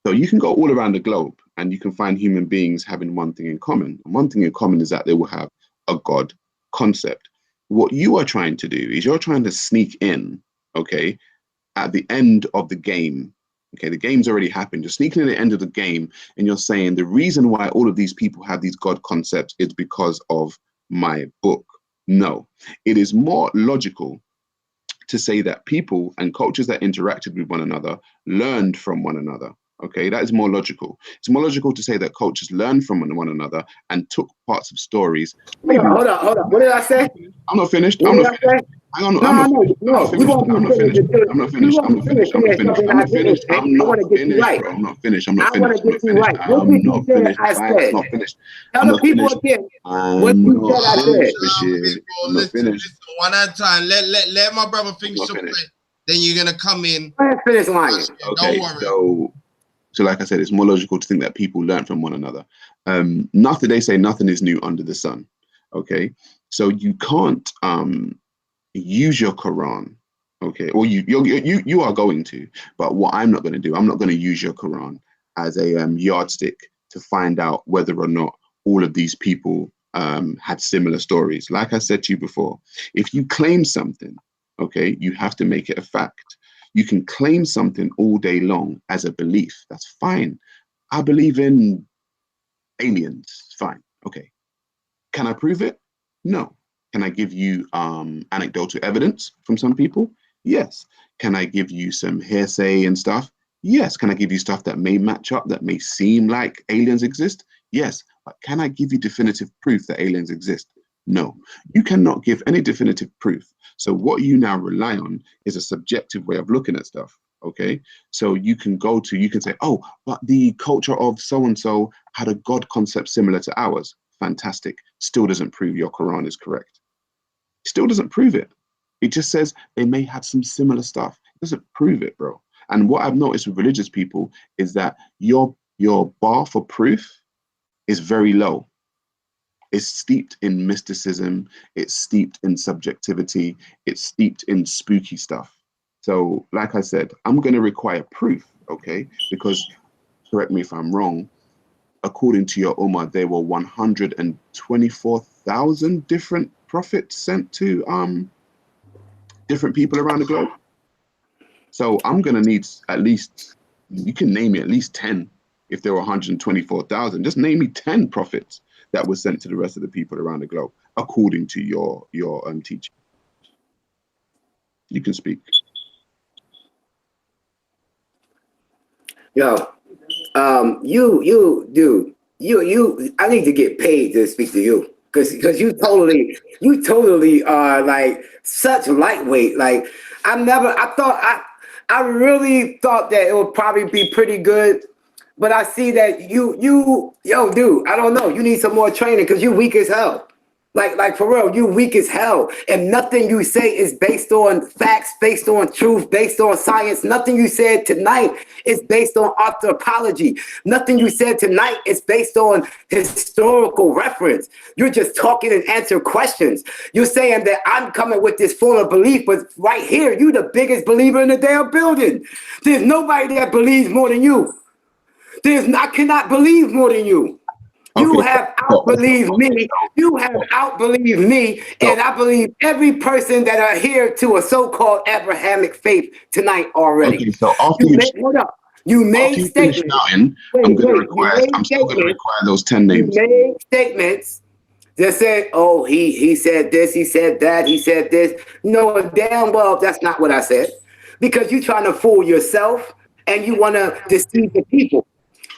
So you can go all around the globe and you can find human beings having one thing in common. And one thing in common is that they will have a God concept. What you are trying to do is you're trying to sneak in, okay, at the end of the game. Okay, the game's already happened. You're sneaking in at the end of the game and you're saying the reason why all of these people have these God concepts is because of my book. No, it is more logical to say that people and cultures that interacted with one another learned from one another. Okay, that is more logical. It's more logical to say that cultures learn from one another and took parts of stories. Hold on. What did I say? I'm not finished. Hang on. I'm not finished. I'm not finished. I'm not finished. I'm not finished. I'm not finished. I'm not finished, bro. I'm not finished. I'm not finished. I'm not finished. I'm not finished. I'm not finished. Tell the people again what you said I said. I'm not finished. One at a time. Let my brother finish the point. Then you're gonna come in. Finish line. Okay, so like I said, it's more logical to think that people learn from one another. Nothing, they say nothing is new under the sun. Okay, so you can't use your Quran, okay, or you are going to, but what I'm not going to do, I'm not going to use your Quran as a yardstick to find out whether or not all of these people had similar stories. Like I said to you before, if you claim something, okay, you have to make it a fact. You can claim something all day long as a belief. That's fine. I believe in aliens. Fine. Okay. Can I prove it? No. Can I give you anecdotal evidence from some people? Yes. Can I give you some hearsay and stuff? Yes. Can I give you stuff that may match up, that may seem like aliens exist? Yes. But can I give you definitive proof that aliens exist? No. You cannot give any definitive proof. So what you now rely on is a subjective way of looking at stuff. Okay. So you can say, oh, but the culture of so-and-so had a God concept similar to ours. Fantastic. Still doesn't prove your Quran is correct. Still doesn't prove it. It just says they may have some similar stuff. It doesn't prove it, bro. And what I've noticed with religious people is that your bar for proof is very low. It's steeped in mysticism. It's steeped in subjectivity. It's steeped in spooky stuff. So, like I said, I'm going to require proof, okay? Because, correct me if I'm wrong, according to your Ummah, there were 124,000 different prophets sent to different people around the globe. So I'm going to need at least, you can name me at least 10 if there were 124,000. Just name me 10 prophets that were sent to the rest of the people around the globe, according to your teaching. You can speak. Yo, dude, I need to get paid to speak to you because you totally are like such lightweight. Like I really thought that it would probably be pretty good. But I see that yo, dude, I don't know. You need some more training because you weak as hell. Like for real, you weak as hell. And nothing you say is based on facts, based on truth, based on science. Nothing you said tonight is based on anthropology. Nothing you said tonight is based on historical reference. You're just talking and answer questions. You're saying that I'm coming with this full of belief, but right here, you the biggest believer in the damn building. There's nobody that believes more than you. I cannot believe more than you. You have outbelieved me. You have outbelieved me, and I believe every person that are here to a so-called Abrahamic faith tonight already. Okay, so after you made finish statements. shouting, I'm still gonna require those 10 names. You made statements that said, "Oh, he said this, he said that, he said this." No, damn well, that's not what I said, because you're trying to fool yourself and you want to deceive the people.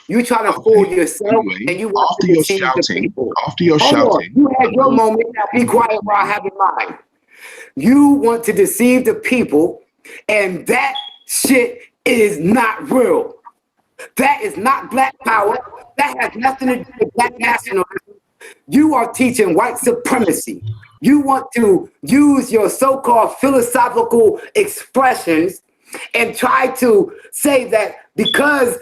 You trying to fool yourself and you want to deceive the people. After you're shouting, you had your moment. Now be quiet while I have in mind. You want to deceive the people, and that shit is not real. That is not black power. That has nothing to do with black nationalism. You are teaching white supremacy. You want to use your so-called philosophical expressions and try to say that because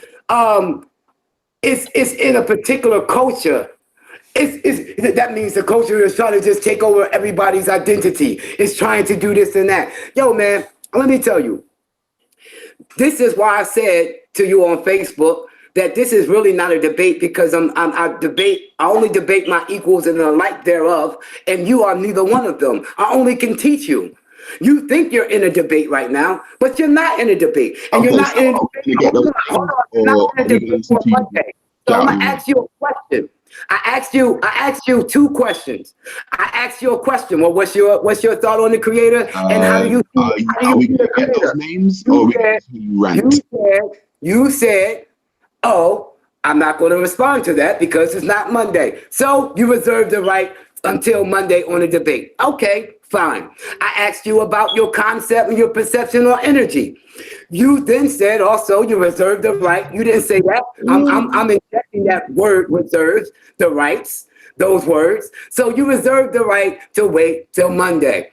it's in a particular culture, that means the culture is trying to just take over everybody's identity. It's trying to do this and that. Yo, man, let me tell you. This is why I said to you on Facebook that this is really not a debate, because I only debate my equals and the like thereof, and you are neither one of them. I only can teach you. You think you're in a debate right now, but you're not in a debate. And you're not in a debate. Hold on. You're not in a debate for Monday. So I'm gonna ask you a question. I asked you two questions. I asked you a question. Well, what's your thought on the creator, and how do you see the creator? Those names, You said, "Oh, I'm not going to respond to that because it's not Monday." So you reserve the right until Monday on the debate. Okay, fine. I asked you about your concept and your perception or energy. You then said also you reserve the right. You didn't say that. I'm injecting that word reserves the rights, those words. So you reserve the right to wait till Monday.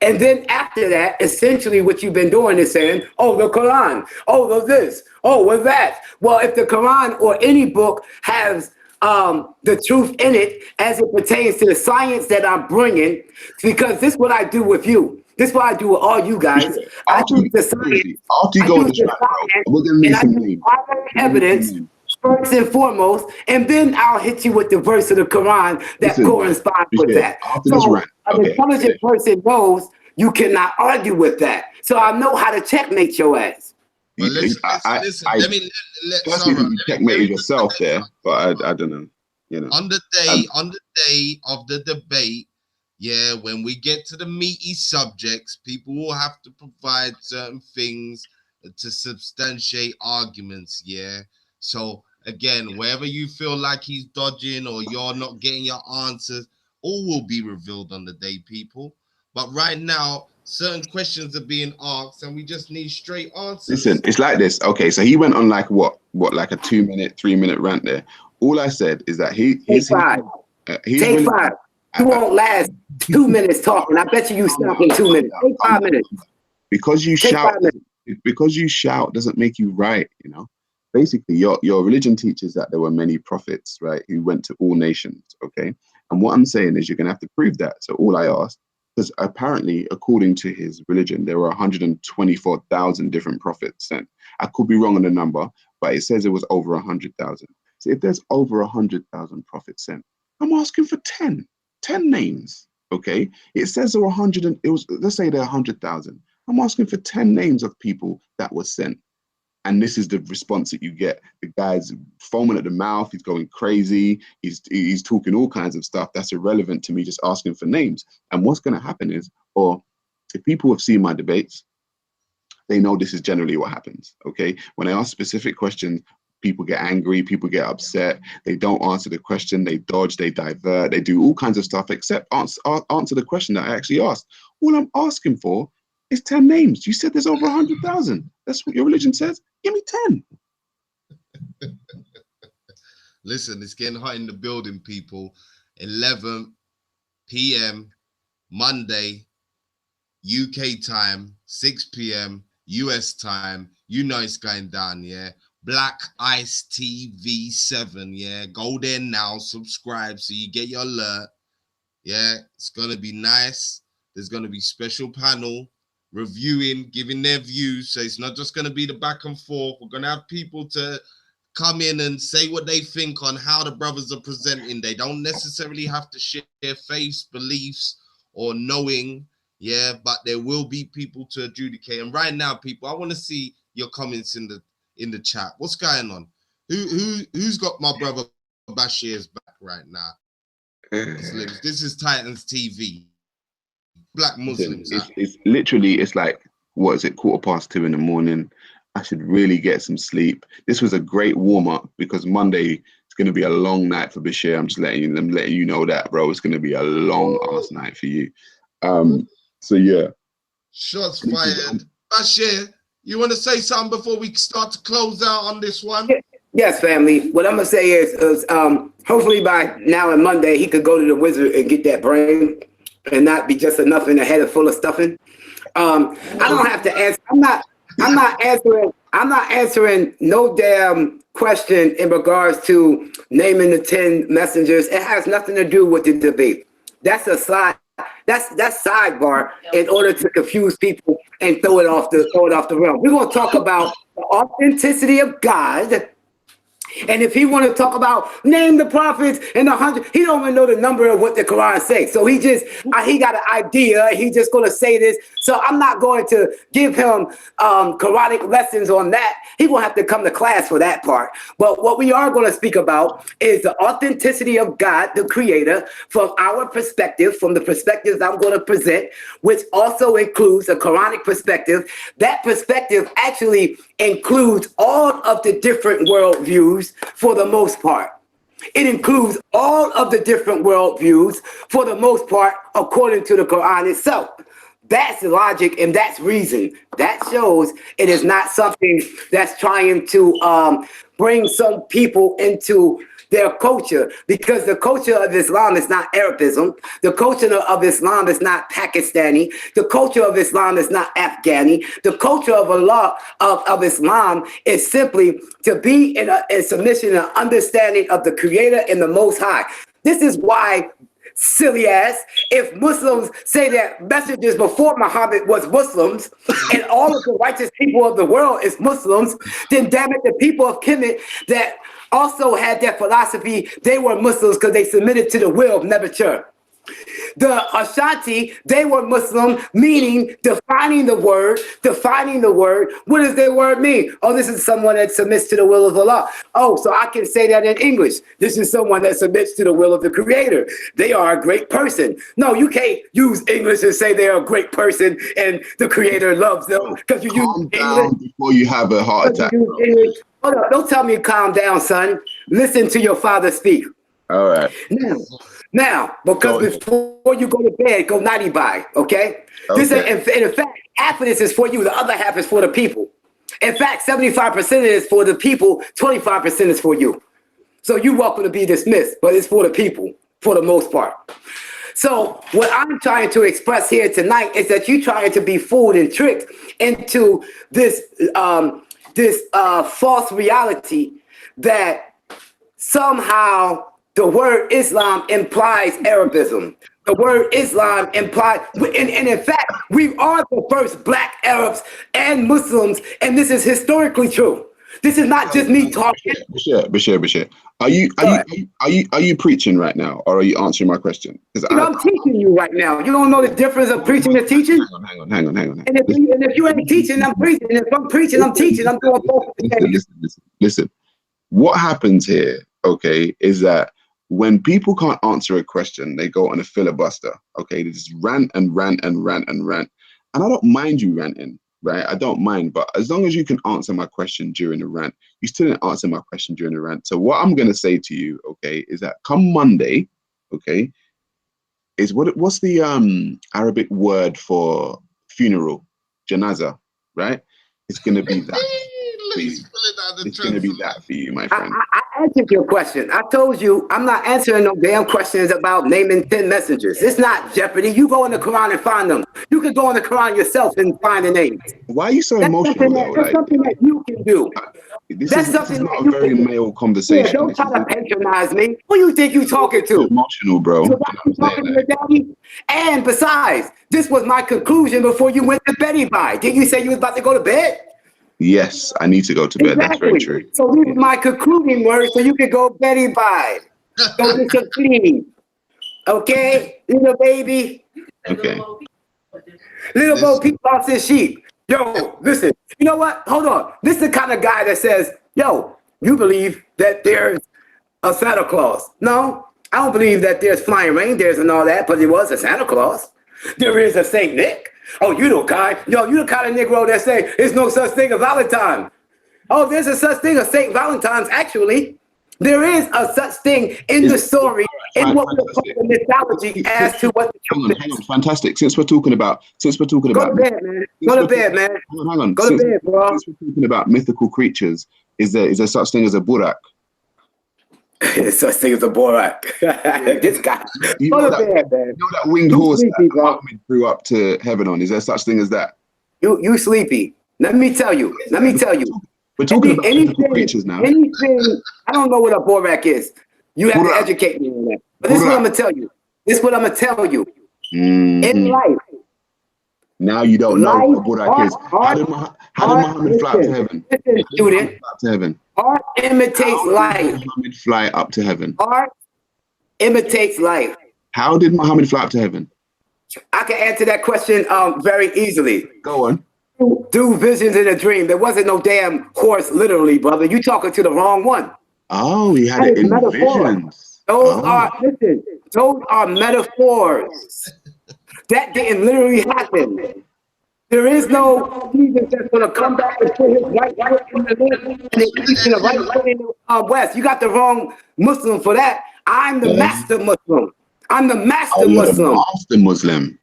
And then after that, essentially what you've been doing is saying, "Oh, the Quran, oh, the this, oh, well, that." Well, if the Quran or any book has the truth in it as it pertains to the science that I'm bringing, because this is what I do with you. This is what I do with all you guys. I use the science. After you go on this right, we're going to need some names. Evidence first and foremost, and then I'll hit you with the verse of the Quran that corresponds with that. So an intelligent person knows you cannot argue with that. So I know how to checkmate your ass. Well, listen. Let me checkmate yourself there, but I don't know. You know, on the day of the debate, yeah, when we get to the meaty subjects, people will have to provide certain things to substantiate arguments. Yeah. So again, wherever you feel like he's dodging or you're not getting your answers, all will be revealed on the day, people. But right now, certain questions are being asked, and we just need straight answers. Listen, it's like this. Okay, so he went on like like a 2-minute, 3-minute rant there. All I said is that Take five. You won't last 2 minutes talking. I bet you stop in 2 minutes. Take 5 minutes. Because you shout doesn't make you right, you know. Basically, your religion teaches that there were many prophets, right, who went to all nations, okay? And what I'm saying is you're going to have to prove that. So all I asked, because apparently, according to his religion, there were 124,000 different prophets sent. I could be wrong on the number, but it says it was over 100,000. So if there's over 100,000 prophets sent, I'm asking for 10 names, okay? It says there were let's say there are 100,000. I'm asking for 10 names of people that were sent. And this is the response that you get. The guy's foaming at the mouth. He's going crazy. He's talking all kinds of stuff that's irrelevant to me, just asking for names. And what's going to happen is, or if people have seen my debates, they know this is generally what happens, okay? When I ask specific questions, people get angry, people get upset. They don't answer the question. They dodge, they divert, they do all kinds of stuff except answer the question that I actually asked. All I'm asking for is 10 names. You said there's over 100,000. That's what your religion says. Give me 10. Listen, it's getting hot in the building, people. 11 p.m. Monday, UK time, 6 p.m. US time. You know it's going down, yeah? Black Ice TV 7, yeah? Go there now, subscribe so you get your alert. Yeah, it's going to be nice. There's going to be special panel reviewing, giving their views. So it's not just going to be the back and forth. We're going to have people to come in and say what they think on how the brothers are presenting. They don't necessarily have to share their faiths, beliefs, or knowing, yeah, but there will be people to adjudicate. And right now, people, I want to see your comments in the chat. What's going on? Who's got my brother Bashir's back right now? Muslims. This is Titans TV. Black Muslims. It's literally, it's like, what is it, 2:15 in the morning? I should really get some sleep. This was a great warm-up because Monday is going to be a long night for Bashir. I'm just letting you know that, bro. It's going to be a long ass night for you. So yeah. Shots fired. Bashir, you want to say something before we start to close out on this one? Yes, family. What I'm gonna say is hopefully by now and Monday he could go to the wizard and get that brain and not be just enough in a head full of stuffing. I don't have to answer. I'm not answering no damn question in regards to naming the 10 messengers. It has nothing to do with the debate. That's a side. That's sidebar in order to confuse people and throw it off the realm. We're gonna talk about the authenticity of God. And if he want to talk about name the prophets and 100, he don't even know the number of what the Quran says. So he got an idea. He just going to say this. So I'm not going to give him Quranic lessons on that. He will have to come to class for that part. But what we are going to speak about is the authenticity of God, the Creator, from our perspective, from the perspectives I'm going to present, which also includes a Quranic perspective. That perspective actually includes all of the different worldviews for the most part. It includes all of the different worldviews for the most part, according to the Quran itself. That's logic and that's reason. That shows it is not something that's trying to bring some people into their culture, because the culture of Islam is not Arabism. The culture of Islam is not Pakistani. The culture of Islam is not Afghani. The culture of Allah of Islam is simply to be in submission and understanding of the Creator and the Most High. This is why, silly ass, if Muslims say that messages before Muhammad was Muslims and all of the righteous people of the world is Muslims, then damn it, the people of Kemet that also had that philosophy, they were Muslims because they submitted to the will of Nebuchadnezzar. The Ashanti, they were Muslim, meaning defining the word. What does the word mean? Oh, this is someone that submits to the will of Allah. Oh, so I can say that in English. This is someone that submits to the will of the Creator. They are a great person. No, you can't use English and say they're a great person and the Creator loves them because you use English before you have a heart attack. Hold up, don't tell me to calm down, son. Listen to your father speak. All right. Now, because before you go to bed, go nighty-bye, okay? This is, in fact, half of this is for you. The other half is for the people. In fact, 75% of it is for the people. 25% is for you. So you're welcome to be dismissed, but it's for the people, for the most part. So what I'm trying to express here tonight is that you're trying to be fooled and tricked into this false reality that somehow the word Islam implies Arabism. The word Islam implies, and in fact, we are the first Black Arabs and Muslims, and this is historically true. This is not just me talking. Bashir. Are you preaching right now, or are you answering my question? I'm teaching you right now. You don't know the difference of preaching and teaching? Hang on. And if you ain't teaching, I'm preaching. And if I'm preaching, I'm teaching. I'm doing both. Listen. What happens here, okay, is that when people can't answer a question, they go on a filibuster, okay? They just rant. And I don't mind you ranting, right? I don't mind, but as long as you can answer my question during the rant, you still didn't answer my question during the rant. So what I'm going to say to you, okay, is that come Monday, okay, is what's the Arabic word for funeral? Janaza, right? It's going to be that. It's going to be that for you, my friend. I answered your question. I told you I'm not answering no damn questions about naming 10 messengers. It's not Jeopardy. You go in the Quran and find them. You can go in the Quran yourself and find the names. Why are you so emotional, though? That's something that you can do. This is not a very male conversation. Yeah, don't try to patronize me. Who you think you talking to? Emotional, bro. So you talking to your daddy? And besides, this was my conclusion before you went to bed. Didn't you say you was about to go to bed? Yes, I need to go to bed. That's very true. So this is my concluding word, so you can go Betty bye. Go get some sleep. Okay, little baby. Okay. Little Bo Peep lost his sheep. Yo, listen, you know what? Hold on. This is the kind of guy that says, yo, you believe that there's a Santa Claus. No, I don't believe that there's flying reindeers and all that, but there was a Santa Claus. There is a Saint Nick. Oh, you the guy. Yo, you the kind of Negro that say there's no such thing as Valentine. Oh, there's a such thing as Saint Valentine's, actually. There is a such thing in the story, in what we call the mythology as to what the truth is. Hang on, fantastic. Since we're talking about Go to bed, man. Go to bed, man. Hang on. Go to bed, bro. Since we're talking about mythical creatures, is there such thing as a burak? There's such thing as a borak. This guy. Go to bed, man. You know that winged horse that Muhammad flew up to heaven on? Is there such thing as that? You sleepy. Let me tell you. We're talking about mythical creatures now. Anything, I don't know what a borak is. You have to educate me on that. But this is what I'm going to tell you. In life. Now you don't know what a borak is. How did Muhammad fly up to heaven? Listen, student. Art imitates life. Muhammad fly up to heaven. Art imitates life. How did Muhammad fly up to heaven? I can answer that question very easily. Go on. Do visions in a dream. There wasn't no damn horse, literally, brother. You talking to the wrong one. Oh, he had it in visions. Those are metaphors. That didn't literally happen. There is no Jesus that's going to come back and put his right in the left and the east and the right in the west. You got the wrong Muslim for that. I'm the master Muslim. I'm the master Muslim. Master Muslim.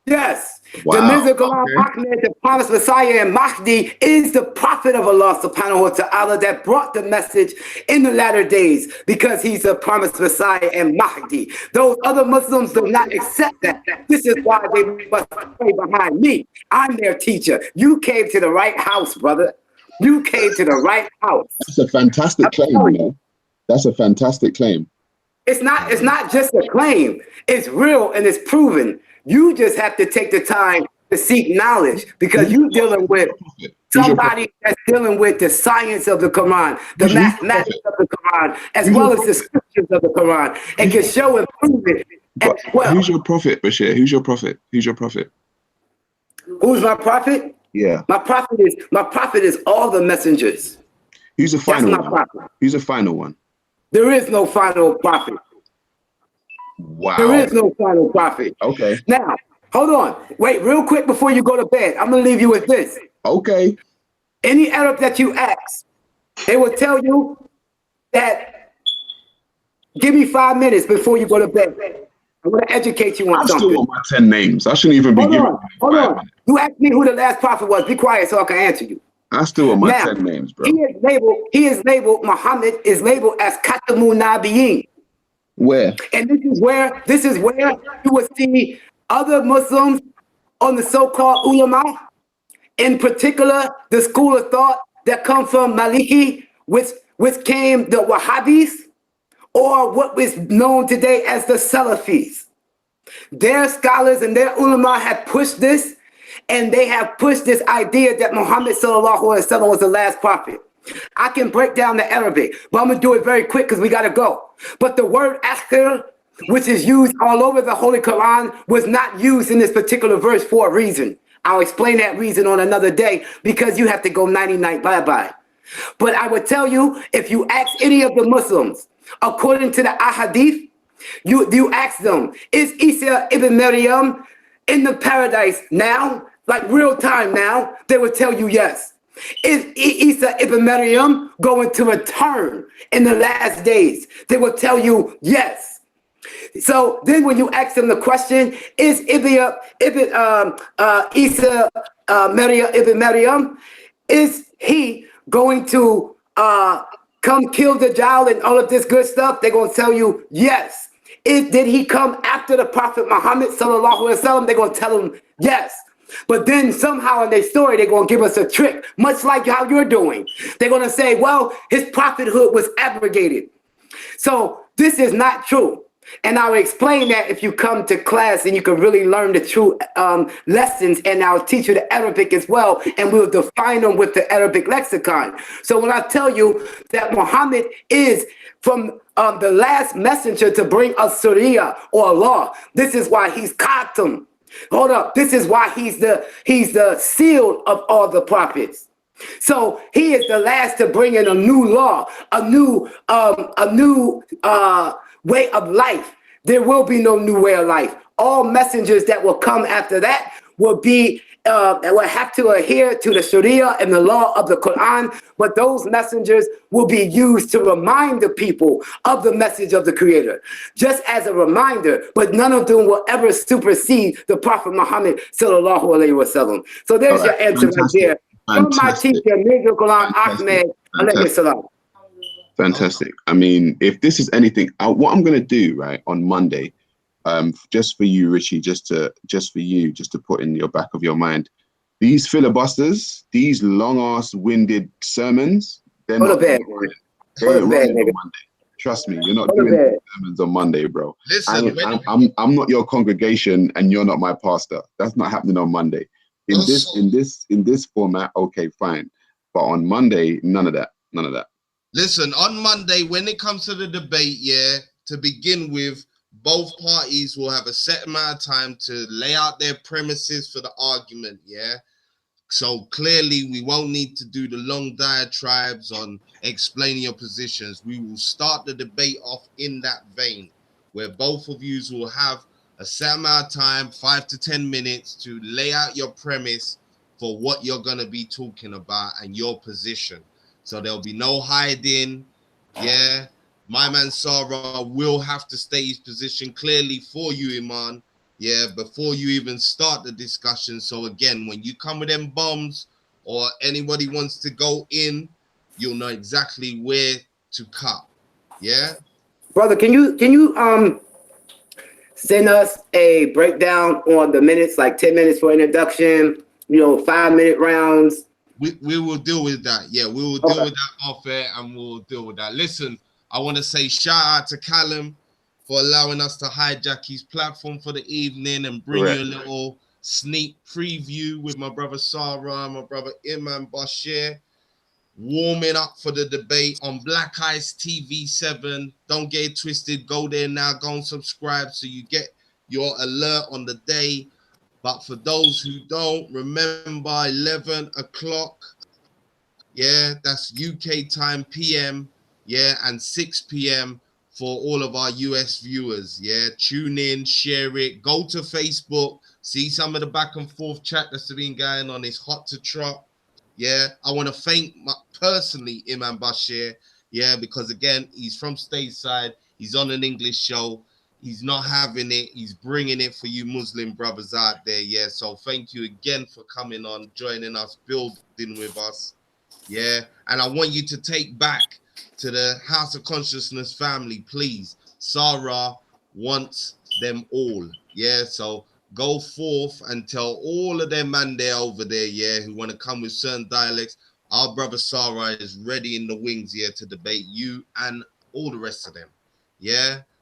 Yes. Wow. The Mirza Ghulam Ahmad, the promised Messiah and Mahdi, is the prophet of Allah subhanahu wa ta'ala that brought the message in the latter days because he's the promised Messiah and Mahdi. Those other Muslims do not accept that. This is why they must pray behind me. I'm their teacher. You came to the right house, brother. You came to the right house. That's a fantastic claim, man. That's a fantastic claim. It's not just a claim. It's real and it's proven. You just have to take the time to seek knowledge because you're dealing with somebody that's dealing with the science of the Quran, the mathematics of the Quran, as well as the scriptures of the Quran, and can show and prove it. Well, who's your prophet, Bashir? Who's your prophet? Who's your prophet? Who's my prophet? Yeah. My prophet is all the messengers. Who's the final one? Prophet. Who's the final one? There is no final prophet. Wow. There is no final prophet. Okay. Now, hold on. Wait, real quick before you go to bed. I'm going to leave you with this. Okay. Any Arab that you ask, they will tell you that give me 5 minutes before you go to bed. I'm going to educate you on something. I still want my 10 names. I shouldn't even be giving. Hold on. You asked me who the last prophet was. Be quiet so I can answer you. I still want my 10 names, bro. He is labeled, Muhammad is labeled as Khatamun Nabiyyin. Where? And this is where you will see other Muslims on the so-called ulama, in particular the school of thought that come from Maliki, which came the Wahhabis, or what is known today as the Salafis. Their scholars and their ulama have pushed this, and they have pushed this idea that Muhammad sallallahu alaihi wasallam was the last prophet. I can break down the Arabic, but I'm going to do it very quick because we got to go. But the word akhir, which is used all over the Holy Quran, was not used in this particular verse for a reason. I'll explain that reason on another day because you have to go 99 bye-bye. But I would tell you, if you ask any of the Muslims, according to the ahadith, you ask them, is Isa ibn Maryam in the paradise now? Like real time now? They would tell you yes. Is Isa ibn Maryam going to return in the last days? They will tell you yes. So then when you ask them the question, is Isa ibn Maryam, is he going to come kill the Dajjal and all of this good stuff? They're going to tell you yes. Did he come after the Prophet Muhammad sallallahu alaihi wasallam? They're going to tell them yes. But then somehow in their story, they're going to give us a trick, much like how you're doing. They're going to say, well, his prophethood was abrogated. So this is not true. And I'll explain that if you come to class, and you can really learn the true lessons. And I'll teach you the Arabic as well, and we'll define them with the Arabic lexicon. So when I tell you that Muhammad is from the last messenger to bring us Sharia or law, this is why he's Khatam. Hold up, this is why he's the seal of all the prophets. So he is the last to bring in a new law, a new way of life. There will be no new way of life. All messengers that will come after that will be will have to adhere to the Sharia and the law of the Quran, but those messengers will be used to remind the people of the message of the Creator, just as a reminder, but none of them will ever supersede the Prophet Muhammad sallallahu alaihi wasallam. So there's your answer right there. From my teacher, Mirza Ghulam Ahmed, alayhi salam. Fantastic. I mean, if this is anything, what I'm going to do, right, on Monday, just for you, Richie, just to put in your back of your mind, these filibusters, these long-ass winded sermons, they're not bad, on Monday. Trust me, you're not doing sermons on Monday, bro. Listen, I'm not your congregation, and you're not my pastor. That's not happening on Monday. In this format, okay, fine. But on Monday, none of that. Listen, on Monday, when it comes to the debate, to begin with, both parties will have a set amount of time to lay out their premises for the argument, So clearly, we won't need to do the long diatribes on explaining your positions. We will start the debate off in that vein, where both of you will have a set amount of time, 5 to 10 minutes, to lay out your premise for what you're going to be talking about and your position. So there'll be no hiding. My man Sarah will have to state his position clearly for you, Imam. Before you even start the discussion. So again, when you come with them bombs or anybody wants to go in, you'll know exactly where to cut. Brother, can you send us a breakdown on the minutes, like 10 minutes for introduction, 5-minute rounds? We will deal with that. We will deal with that off air, and we'll deal with that. Listen, I want to say shout out to Kalam for allowing us to hijack his platform for the evening and bring you a little sneak preview with my brother Sarah and my brother Imam Bashir, warming up for the debate on Black Eyes TV 7. Don't get it twisted. Go there now. Go and subscribe so you get your alert on the day. But for those who don't, remember 11 o'clock. That's UK time PM. And 6 p.m. for all of our US viewers. Tune in, share it, go to Facebook, see some of the back and forth chat that's been going on. It's hot to trot. I want to thank personally Imam Bashir, because again, he's from stateside, he's on an English show, he's not having it, he's bringing it for you Muslim brothers out there. So thank you again for coming on, joining us, building with us. And I want you to take back to the House of Consciousness family, please. Sarah wants them all. So go forth and tell all of them man there over there, who want to come with certain dialects. Our brother Sarah is ready in the wings to debate you and all the rest of them.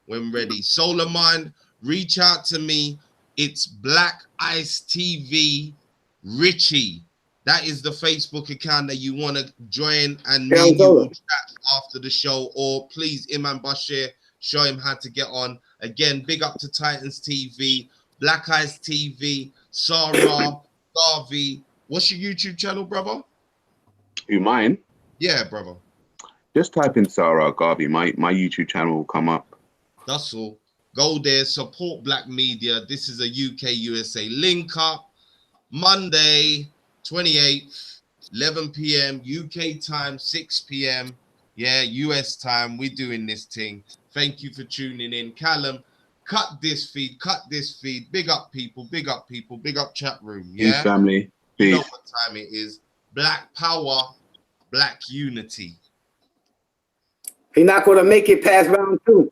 When ready. Solar Mind, reach out to me. It's Black Ice TV Richie. That is the Facebook account that you want to join, and me and you will chat after the show. Or please, Imam Bashir, show him how to get on. Again, big up to Titans TV, Black Eyes TV, Sarah, Garvey. What's your YouTube channel, brother? You mine? Yeah, brother. Just type in Sarah Garvey. My YouTube channel will come up. That's all. Go there, support Black media. This is a UK USA link up. Monday, 28th, 11 p.m. UK time, 6 p.m. US time. We're doing this thing. Thank you for tuning in. Kalam, cut this feed. Big up people. Big up chat room. Peace, family. Peace. You know what time it is. Black power, Black unity. He's not going to make it past round 2.